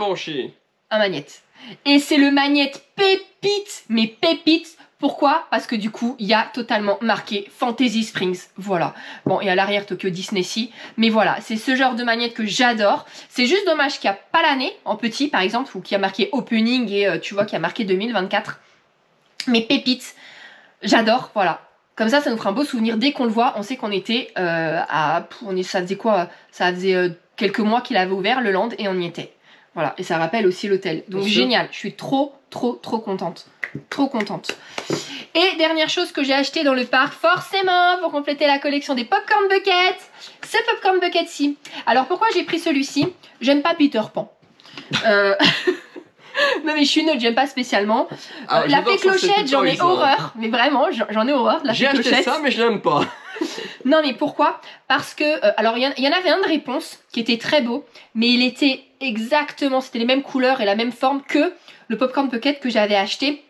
Un magnète. Et c'est le magnète pépite. Mais pépite. Pourquoi? Parce que du coup, il y a totalement marqué Fantasy Springs. Voilà. Bon, et à l'arrière, Tokyo Disney Sea. Mais voilà, c'est ce genre de magnète que j'adore. C'est juste dommage qu'il n'y a pas l'année, en petit par exemple, ou qu'il y a marqué Opening et tu vois qu'il y a marqué 2024. Mais pépite, j'adore, voilà. Comme ça nous fera un beau souvenir. Dès qu'on le voit, on sait qu'on était ça faisait quoi? Ça faisait quelques mois qu'il avait ouvert le land et on y était. Voilà, et ça rappelle aussi l'hôtel. Donc génial, je suis trop contente. Trop contente. Et dernière chose que j'ai acheté dans le parc, forcément, pour compléter la collection des Popcorn Bucket, ce Popcorn Bucket-ci. Alors pourquoi j'ai pris celui-ci? J'aime pas Peter Pan. Non mais je suis neutre, j'aime pas spécialement. La fée clochette, j'en ai horreur. Mais vraiment, j'en ai horreur de la fée clochette. J'ai acheté ça, mais je l'aime pas. Non mais pourquoi? Parce que, alors il y en avait un de réponse qui était très beau, mais il était exactement, c'était les mêmes couleurs et la même forme que le Popcorn Bucket que j'avais acheté.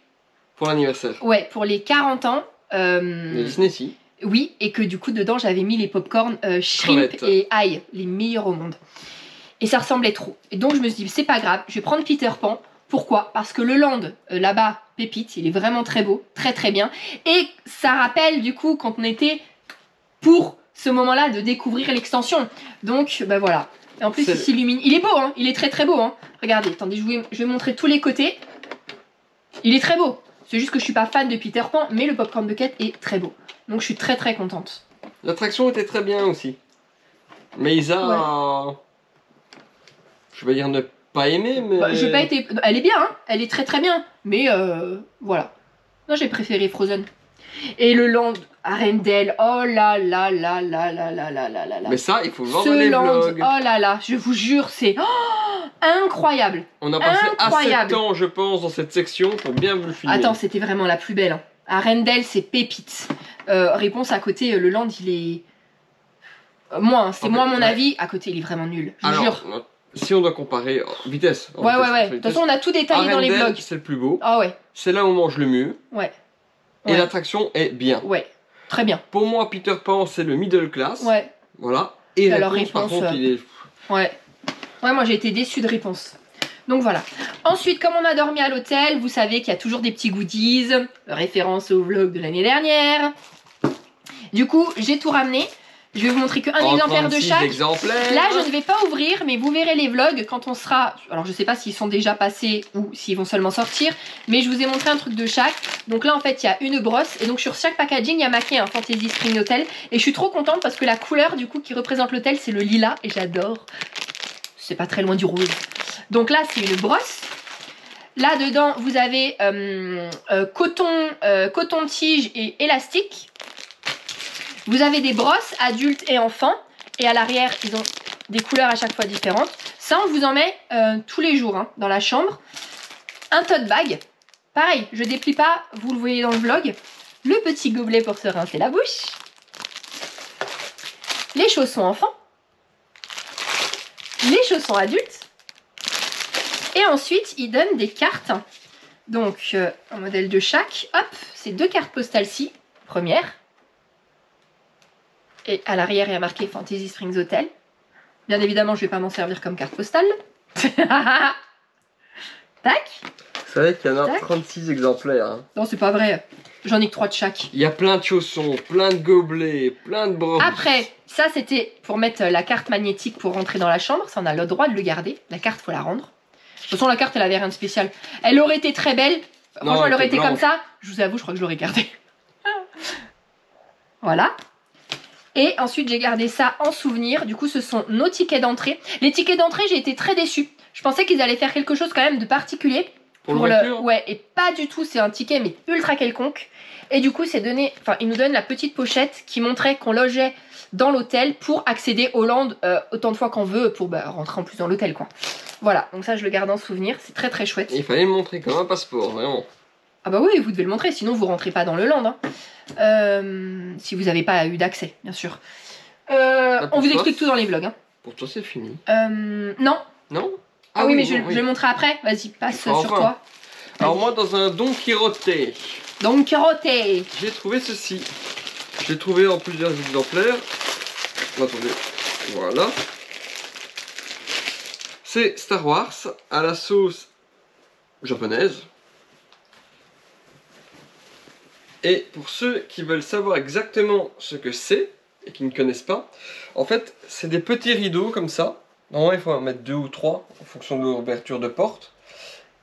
Pour l'anniversaire. Ouais, pour les 40 ans. Le Disney Sea. Oui, et que du coup dedans j'avais mis les popcorn shrimp Crevettes. et ail, les meilleurs au monde. Et ça ressemblait trop. Et donc je me suis dit c'est pas grave, je vais prendre Peter Pan. Pourquoi? Parce que le land là-bas, pépite, il est vraiment très beau, très très bien. Et ça rappelle du coup quand on était pour ce moment-là de découvrir l'extension. Donc bah voilà. Et en plus C'est il s'illumine. Il est beau, hein, il est très très beau. Hein. Regardez, attendez, je vais montrer tous les côtés. Il est très beau. C'est juste que je suis pas fan de Peter Pan, mais le Popcorn Bucket est très beau. Donc je suis très très contente. L'attraction était très bien aussi. Mais Isa, je vais dire ne pas aimer, mais... Bah, j'ai pas été... Elle est bien, hein, elle est très très bien. Mais voilà. Non, j'ai préféré Frozen. Et le land Arendelle, oh là là là là là là là là là là. Mais ça, il faut le voir dans Ce les land, vlogs. oh là là, je vous jure, c'est incroyable. On a passé assez Incroyable. de temps, je pense, dans cette section pour bien vous le filmer. Attends, c'était vraiment la plus belle. Hein. Arendelle, c'est pépite. Réponse à côté, le land, il est... moins, c'est En fait, moins mon ouais. avis. À côté, il est vraiment nul, je vous Alors, jure. si on doit comparer, vitesse. Ouais, ouais, ouais. De toute façon, on a tout détaillé dans les Arendelle, vlogs. c'est le plus beau. Ah ouais, C'est là où on mange le mieux. ouais. Et Ouais. l'attraction est bien. Ouais, très bien. Pour moi, Peter Pan, c'est le middle class. Ouais, Voilà. Et Alors, réponse, par réponse, contre, il est... ouais. Ouais, moi j'ai été déçue de réponse. Donc voilà. Ensuite, comme on a dormi à l'hôtel, vous savez qu'il y a toujours des petits goodies, référence au vlog de l'année dernière. Du coup, j'ai tout ramené. Je vais vous montrer qu'un en exemplaire de 36 chaque. exemplaires. Là, je ne vais pas ouvrir, mais vous verrez les vlogs quand on sera... Alors, je sais pas s'ils sont déjà passés ou s'ils vont seulement sortir, mais je vous ai montré un truc de chaque. Donc là, en fait, il y a une brosse, et donc sur chaque packaging, il y a marqué un Fantasy Spring Hotel. Et je suis trop contente parce que la couleur, du coup, qui représente l'hôtel, c'est le lilas, et j'adore. C'est pas très loin du rose. Donc là, c'est une brosse. Là, dedans, vous avez coton-tige et élastique. Vous avez des brosses adultes et enfants. Et à l'arrière, ils ont des couleurs à chaque fois différentes. Ça, on vous en met tous les jours hein, dans la chambre. Un tote bag. Pareil, je déplie pas, vous le voyez dans le vlog. Le petit gobelet pour se rincer la bouche. Les chaussons enfants. Les chaussons adultes. Et ensuite, ils donnent des cartes. Donc, un modèle de chaque. Hop, c'est 2 cartes postales-ci. Première. Et à l'arrière, il y a marqué Fantasy Springs Hotel. Bien évidemment, je ne vais pas m'en servir comme carte postale. Tac. C'est vrai qu'il y en a Tac. 36 exemplaires. Hein. Non, c'est pas vrai. J'en ai que 3 de chaque. Il y a plein de chaussons, plein de gobelets, plein de brosses. Après, ça c'était pour mettre la carte magnétique pour rentrer dans la chambre. Ça, on a le droit de le garder. La carte, faut la rendre. De toute façon, la carte, elle avait rien de spécial. Elle aurait été très belle. Non, Franchement, elle aurait été blanche. comme ça. Je vous avoue, je crois que je l'aurais gardée. Voilà. Et ensuite, j'ai gardé ça en souvenir. Du coup, ce sont nos tickets d'entrée. Les tickets d'entrée, j'ai été très déçue. Je pensais qu'ils allaient faire quelque chose quand même de particulier. Pour l'ouverture. Ouais, et pas du tout. C'est un ticket, mais ultra quelconque. Et du coup, c'est donné... Enfin, ils nous donnent la petite pochette qui montrait qu'on logeait dans l'hôtel pour accéder au land autant de fois qu'on veut pour rentrer en plus dans l'hôtel, quoi. Voilà, donc ça, je le garde en souvenir. C'est très, très chouette. Il fallait me montrer comme un passeport, vraiment. Ah bah oui, vous devez le montrer, sinon vous rentrez pas dans le land. Hein. Si vous n'avez pas eu d'accès, bien sûr. On vous explique tout dans les vlogs. Hein. Pour toi, c'est fini. Non. Non? Ah oui, mais bon, je vais le montrer après. Vas-y, passe Enfin. sur toi. Alors moi, dans un Don Quirote, Don Quirote. j'ai trouvé ceci. J'ai trouvé en plusieurs exemplaires. Attendez, voilà. C'est Star Wars à la sauce japonaise. Et pour ceux qui veulent savoir exactement ce que c'est et qui ne connaissent pas, en fait, c'est des petits rideaux comme ça. Normalement, il faut en mettre 2 ou 3 en fonction de l'ouverture de porte.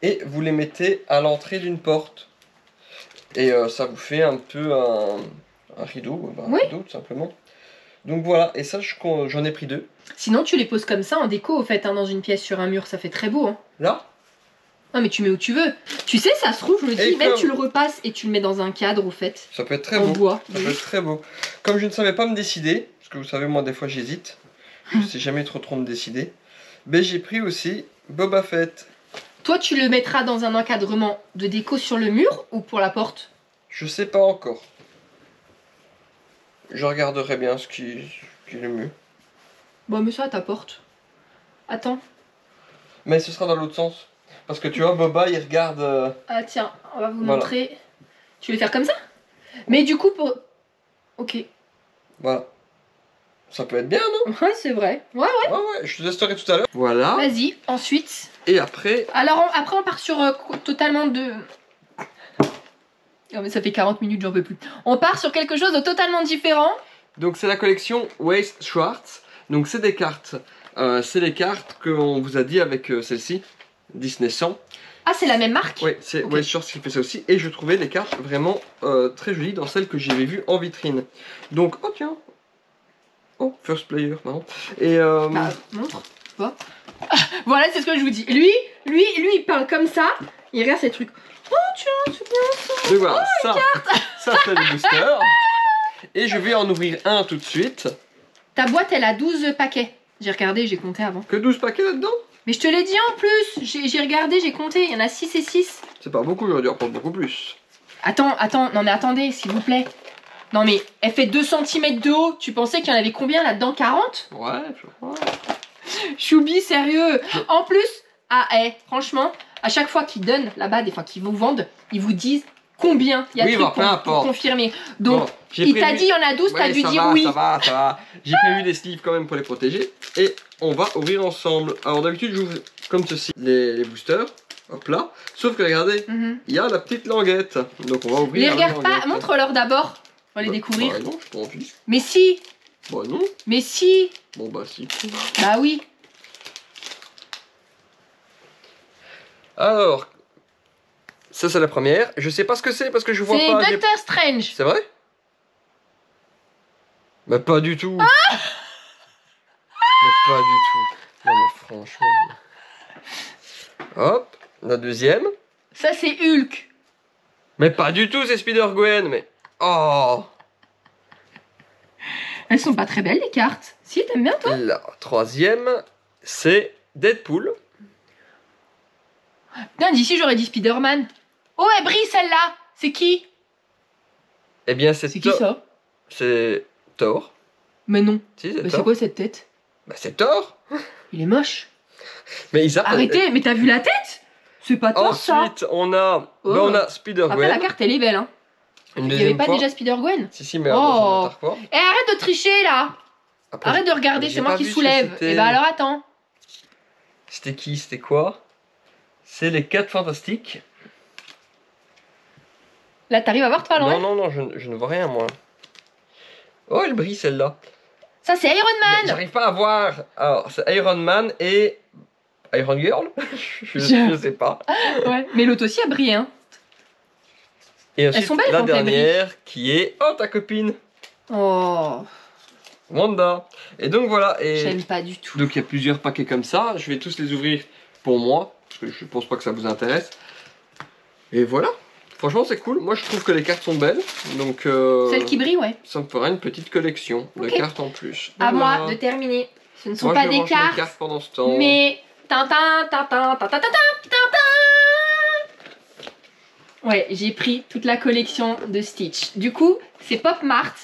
Et vous les mettez à l'entrée d'une porte. Et ça vous fait un peu un rideau, Oui. rideau tout simplement. Donc voilà, et ça, j'en ai pris 2. Sinon, tu les poses comme ça en déco, au fait, hein, dans une pièce sur un mur. Ça fait très beau. Hein. Là, Non, mais tu mets où tu veux. Tu sais, ça se trouve, je me Et dis, même comme- tu le repasses et tu le mets dans un cadre, au fait. ça peut être très En beau. bois. Ça peut être très beau. Comme je ne savais pas me décider, parce que vous savez, moi, des fois, j'hésite. Je ne sais jamais trop me décider. Mais j'ai pris aussi Boba Fett. Toi, tu le mettras dans un encadrement de déco sur le mur ou pour la porte? Je sais pas encore. Je regarderai bien ce qui est le mieux. Bon, mais ça, à ta porte. Attends. Mais ce sera dans l'autre sens. Parce que tu vois, Boba, il regarde... Ah, tiens, on va vous Voilà. montrer. Tu veux faire comme ça? Mais du coup, pour... Ok. Voilà. Ça peut être bien, non? Ouais, c'est vrai. Ouais, ouais. Ouais, ouais, je te testerai tout à l'heure. Voilà. Vas-y, ensuite. Et après... Alors, après, on part sur totalement de... Oh, mais ça fait 40 minutes, j'en peux plus. On part sur quelque chose de totalement différent. Donc c'est la collection Weiss Schwarz. Donc c'est des cartes. C'est les cartes qu'on vous a dit avec celle-ci, Disney 100. Ah, c'est la même marque? Oui, c'est Ok. Weiss Schwarz qui fait ça aussi. Et je trouvais les cartes vraiment très jolies dans celles que j'avais vues en vitrine. Donc, oh tiens. Oh, first player, non. Et Bah, montre. Pas. Voilà, c'est ce que je vous dis. Lui, il parle comme ça. Il regarde ces trucs. Oh, tiens, c'est bien ça. donc voilà, ça c'est le booster. Et je vais en ouvrir un tout de suite. Ta boîte, elle a 12 paquets. J'ai regardé, j'ai compté avant. Que 12 paquets là-dedans? Mais je te l'ai dit en plus. J'ai regardé, j'ai compté. Il y en a 6 et 6. C'est pas beaucoup, j'aurais dû en prendre beaucoup plus. Attends, non mais attendez, s'il vous plaît. Non mais, elle fait 2 cm de haut. Tu pensais qu'il y en avait combien là-dedans? 40? Ouais, je crois. Choubi, sérieux. En plus, franchement, à chaque fois qu'ils donnent là-bas, des fois qu'ils vous vendent, ils vous disent combien il y a de Oui, trucs bah, peu pour importe. confirmer. Donc, Bon, il t'a dit il y en a 12, t'as Ouais, dû ça dire va, oui. Ça va. J'ai prévu des sleeves quand même pour les protéger. Et on va ouvrir ensemble. Alors d'habitude, j'ouvre comme ceci les boosters. Hop là. Sauf que regardez, Mhm. il y a la petite languette. Donc on va ouvrir Les la regarde pas, languette. montre-leur d'abord. On va les Bah, découvrir. Bah non, j'ai pas envie. Mais si, Bah non. mais si. Bon bah si. Bah oui. Alors, ça c'est la première. Je sais pas ce que c'est parce que je vois C'est pas. Doctor Strange. C'est vrai? Mais pas du tout. Ah Mais pas du tout. Non mais franchement. Hop, la deuxième. Ça c'est Hulk. Mais pas du tout, c'est Spider-Gwen, mais... Oh. Elles sont pas très belles les cartes. Si, t'aimes bien toi? La troisième, c'est Deadpool. Putain, d'ici j'aurais dit Spider-Man. Oh, elle brille celle-là. C'est qui? Eh bien, c'est C'est qui ça? C'est Thor. Mais non. Si, c'est Mais Thor. c'est quoi cette tête? Bah, c'est Thor. Il est moche. Mais ils Arrêtez, mais t'as vu la tête? C'est pas toi ça. Ensuite, on a... Oh. bah, on a Après la Spider-Gwen. carte elle est belle hein. Une Il y avait deuxième pas fois. déjà Spider-Gwen? Si, mais Oh. on va revoir. Eh arrête de tricher là. Après, Arrête de regarder, j'ai c'est moi pas qui vu ce que soulève. c'était. Et bah alors attends. C'était qui? C'était quoi? C'est les 4 fantastiques. Là t'arrives à voir toi loin? Non, je ne vois rien, moi. Oh, elle brille, celle-là. Ça c'est Iron Mais Man. j'arrive pas à voir. Alors, c'est Iron Man et Iron Girl. je sais pas. Ouais. Mais l'autre aussi a brillé hein. Et ensuite, sont belles la quand elles dernière qui est... Oh, ta copine Oh. Wanda. Et donc voilà. Et J'aime pas du tout. donc il y a plusieurs paquets comme ça. Je vais tous les ouvrir pour moi. Parce que je pense pas que ça vous intéresse. Et voilà. Franchement, c'est cool. Moi, je trouve que les cartes sont belles. Donc, Celle qui brille, ouais. ça me fera une petite collection de Ok. cartes en plus. À Voilà. moi de terminer. Ce ne sont Moi, pas je des range mes cartes, pendant ce temps. mais tintin, tintin, tintin, tintin, tintin. Ouais, j'ai pris toute la collection de Stitch. Du coup, c'est Pop Mart.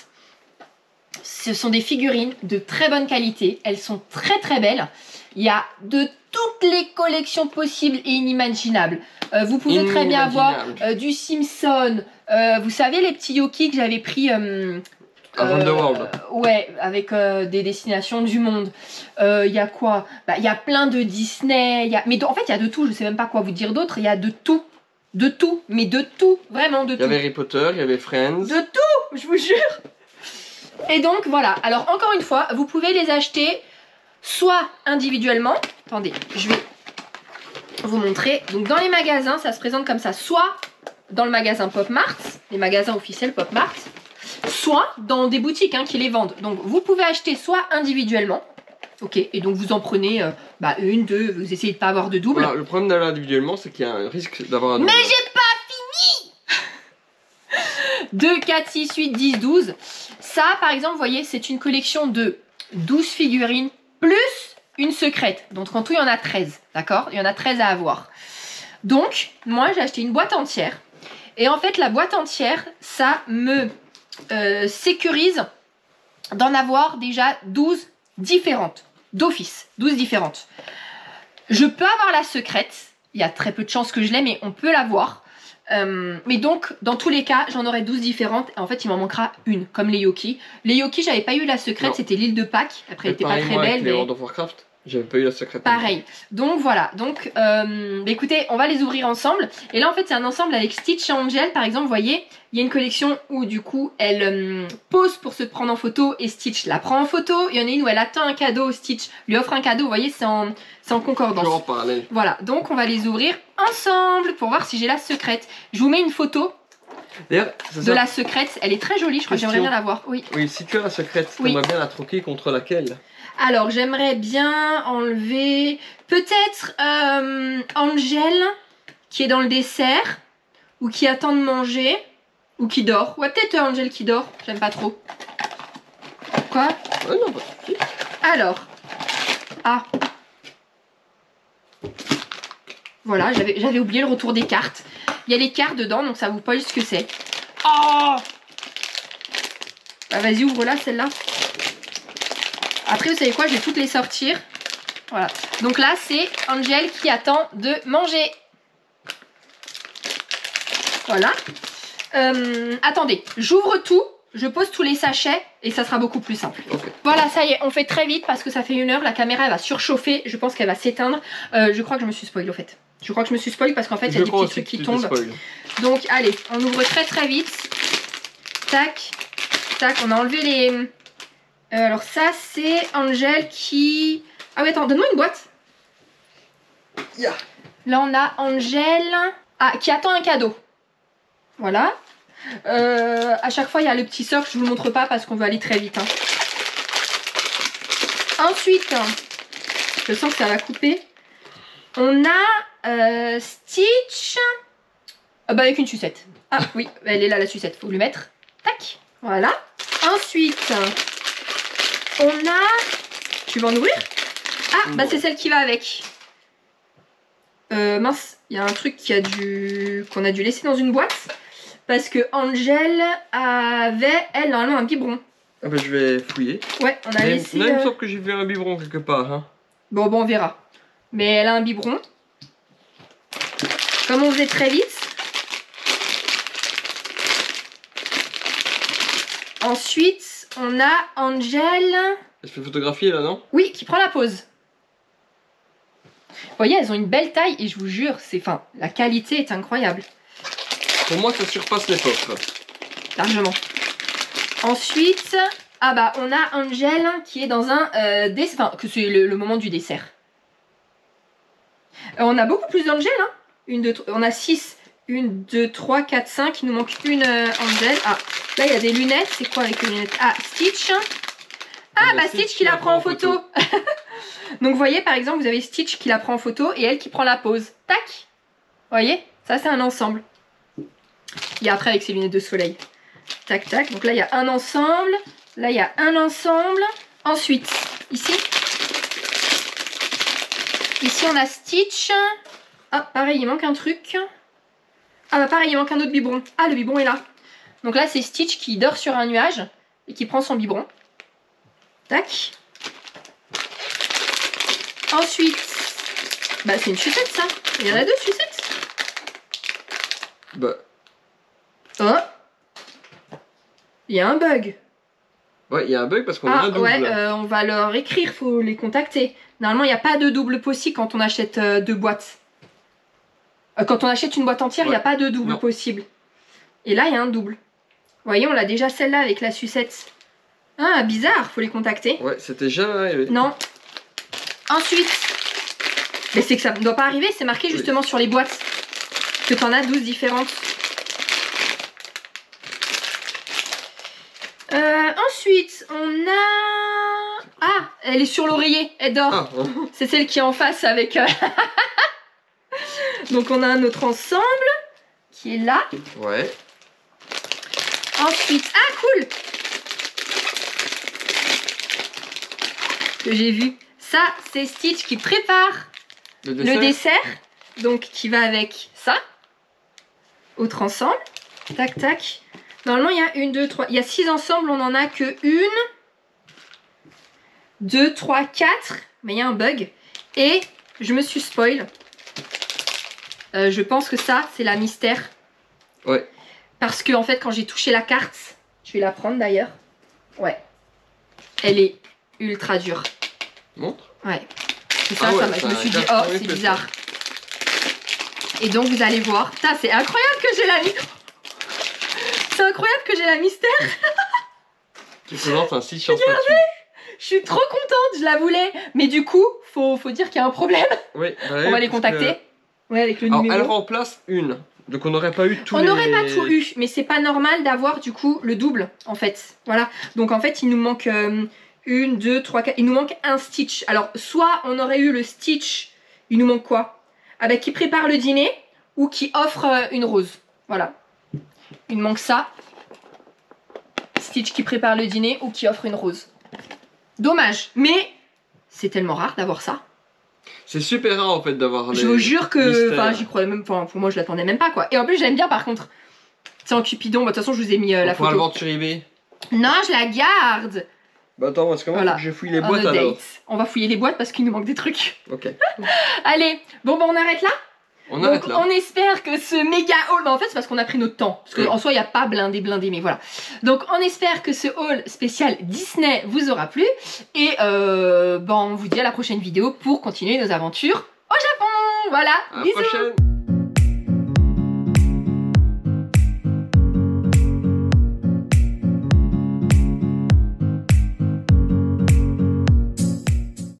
Ce sont des figurines de très bonne qualité. Elles sont très très belles. Il y a de toutes les collections possibles et inimaginables. Vous pouvez très bien avoir du Simpson. Vous savez les petits Yoki que j'avais pris... Around the World. Ouais, avec des destinations du monde. Il y a quoi? Bah, il y a plein de Disney. Mais en fait, il y a de tout. Je sais même pas quoi vous dire d'autre. Il y a de tout. De tout. Mais de tout. Vraiment de Il y tout. avait Harry Potter, il y avait Friends. De tout, je vous jure. Et donc, voilà. Alors, encore une fois, vous pouvez les acheter soit individuellement. Attendez, je vais vous montrer. Donc, dans les magasins, ça se présente comme ça. Soit dans le magasin Pop Mart, les magasins officiels Pop Mart, soit dans des boutiques qui les vendent. Donc vous pouvez acheter soit individuellement, ok, et donc vous en prenez une, deux, vous essayez de pas avoir de double. Voilà, le problème d'aller individuellement, c'est qu'il y a un risque d'avoir un double. Mais j'ai pas fini. 2, 4, 6, 8, 10, 12. Ça, par exemple, vous voyez, c'est une collection de 12 figurines plus une secrète. Donc en tout, il y en a 13, d'accord? Il y en a 13 à avoir. Donc, moi, j'ai acheté une boîte entière. Et en fait, la boîte entière, ça me... sécurise d'en avoir déjà 12 différentes d'office, 12 différentes. Je peux avoir la secrète, il y a très peu de chances que je l'ai, mais on peut l'avoir. Mais donc, dans tous les cas, j'en aurai 12 différentes. Et en fait, il m'en manquera une, comme les Yoki. Les Yoki, j'avais pas eu la secrète, c'était l'île de Pâques. Après, elle était pas très belle. Avec les World of Warcraft, j'avais pas eu la secrète. Pareil. Donc voilà. Donc, écoutez, on va les ouvrir ensemble. Et là, en fait, c'est un ensemble avec Stitch et Angel. Par exemple, vous voyez, il y a une collection où, du coup, elle pose pour se prendre en photo et Stitch la prend en photo. Il y en a une où elle attend un cadeau, Stitch lui offre un cadeau. Vous voyez, c'est en concordance. Genre en parallèle. Voilà. Donc, on va les ouvrir ensemble pour voir si j'ai la secrète. Je vous mets une photo de la secrète. Elle est très jolie. Je crois que j'aimerais bien la voir. Oui. Oui, si tu as la secrète, tu aimerais bien la troquer contre laquelle? Alors, j'aimerais bien enlever peut-être Angel qui est dans le dessert ou qui attend de manger ou qui dort. Ouais, peut-être Angel qui dort. J'aime pas trop. Quoi? Non, pas tout de suite. Alors. Ah. Voilà, j'avais oublié le retour des cartes. Il y a les cartes dedans, donc ça vous pose ce que c'est. Oh! Bah, vas-y, ouvre-la, celle-là. Après, vous savez quoi, je vais toutes les sortir. Voilà. Donc là, c'est Angel qui attend de manger. Voilà. Attendez, j'ouvre tout, je pose tous les sachets et ça sera beaucoup plus simple. Okay. Voilà, ça y est, on fait très vite parce que ça fait 1 heure. La caméra, elle va surchauffer. Je pense qu'elle va s'éteindre. Je crois que je me suis spoil au fait. Je crois que je me suis spoil parce qu'en fait, il y a des petits trucs qui tombent. Donc, allez, on ouvre très très vite. Tac, tac, on a enlevé les... alors ça c'est Angel qui... Ah oui attends, donne-moi une boîte. Yeah. Là on a Angel qui attend un cadeau. Voilà. À chaque fois il y a le petit socle, je vous le montre pas parce qu'on veut aller très vite. Hein. Ensuite, je sens que ça va couper. On a Stitch bah avec une sucette. Ah oui, elle est là la sucette, faut lui mettre. Tac, voilà. Ensuite... on a... Tu veux en ouvrir? Ah, bah c'est celle qui va avec. Mince, il y a un truc qu'on a dû laisser dans une boîte. Parce que Angel avait, elle, normalement un biberon. Ah bah je vais fouiller. Ouais, on a laissé... Là, il me semble que j'ai vu un biberon quelque part. Hein. Bon, on verra. Mais elle a un biberon. Comme on faisait très vite. Ensuite, on a Angel... Elle se fait photographier là, non? Oui, qui prend la pose. Vous voyez, elles ont une belle taille et je vous jure, la qualité est incroyable. Pour moi, ça surpasse les coffres. Largement. Ensuite, ah bah, on a Angel qui est dans un dessert, enfin, que c'est le moment du dessert. On a beaucoup plus d'Angel, hein. On a 6. 1, 2, 3, 4, 5. Il nous manque une Angel. Ah, là, il y a des lunettes. C'est quoi avec les lunettes? Ah, Stitch. Ah, bah Stitch qui la prend en photo. Donc, vous voyez, par exemple, vous avez Stitch qui la prend en photo et elle qui prend la pose. Tac. Vous voyez? Ça, c'est un ensemble. Il y a après avec ses lunettes de soleil. Tac, tac. Donc là, il y a un ensemble. Là, il y a un ensemble. Ensuite, ici. Ici, on a Stitch. Ah, pareil, il manque un truc. Ah, bah pareil, il manque un autre biberon. Ah, le biberon est là. Donc là, c'est Stitch qui dort sur un nuage et qui prend son biberon. Tac. Ensuite, bah c'est une sucette ça. Il y en a 2 sucettes. Bah. Oh. Il y a un bug. Ouais, il y a un bug parce qu'on a un double. Ouais, on va leur écrire, faut les contacter. Normalement, il n'y a pas de double possible quand on achète 2 boîtes. Quand on achète une boîte entière, il n'y a pas de double possible. Et là, il y a un double. Vous voyez, on l'a déjà celle-là avec la sucette. Ah, bizarre, faut les contacter. Ouais, c'était jamais arrivé. Non. Ensuite, mais c'est que ça ne doit pas arriver, c'est marqué justement sur les boîtes que tu en as 12 différentes. Ensuite, on a... Ah, elle est sur l'oreiller, elle dort. Ah. C'est celle qui est en face avec... Donc on a un autre ensemble qui est là. Ouais. Ensuite, ah cool, que j'ai vu. Ça, c'est Stitch qui prépare le dessert. Donc qui va avec ça. Autre ensemble. Tac, tac. Normalement, il y a 1, 2, 3. Il y a 6 ensembles, on n'en a que 1, 2, 3, 4. Mais il y a un bug. Et je me suis spoil. Je pense que ça, c'est la mystère. Ouais. Parce que en fait quand j'ai touché la carte, je vais la prendre d'ailleurs. Ouais. Elle est ultra dure. Montre. Ouais. C'est ça, Ah ouais, je me suis dit, ça oh a c'est fait bizarre. Et donc vous allez voir. Putain, c'est incroyable que j'ai la... C'est incroyable que j'ai la mystère. Tu présentes un stitch en statue. Je suis trop contente, je la voulais. Mais du coup, faut dire qu'il y a un problème. Oui, bah On va les contacter. Ouais, avec le Alors, numéro. elle remplace une. Donc on n'aurait pas eu tous On les... n'aurait pas tout eu, mais c'est pas normal d'avoir du coup le double en fait. Voilà. Donc en fait, il nous manque une, deux, trois, quatre. Il nous manque un stitch. Alors, soit on aurait eu le stitch, il nous manque quoi? Ah bah, qui prépare le dîner ou qui offre une rose. Voilà. Il nous manque ça. Stitch qui prépare le dîner ou qui offre une rose. Dommage, mais c'est tellement rare d'avoir ça. C'est super rare en fait d'avoir les... Je vous jure que, mystères. enfin, j'y croyais même pas. Pour moi, je l'attendais même pas quoi. Et en plus, j'aime bien par contre. C'est en Cupidon. Bah, de toute façon, je vous ai mis la On pourra le photo. vendre sur eBay. Non, je la garde. Bah attends, parce que moi, Voilà. faut que je fouille les On boîtes a alors. date. On va fouiller les boîtes parce qu'il nous manque des trucs. Ok. Allez, bon, bah, on arrête là. On arrête Donc, là. on espère que ce méga haul, bah en fait c'est parce qu'on a pris notre temps, parce qu'en soi il n'y a pas blindé, mais voilà. Donc on espère que ce haul spécial Disney vous aura plu, et on vous dit à la prochaine vidéo pour continuer nos aventures au Japon. Voilà, À la bisous. prochaine.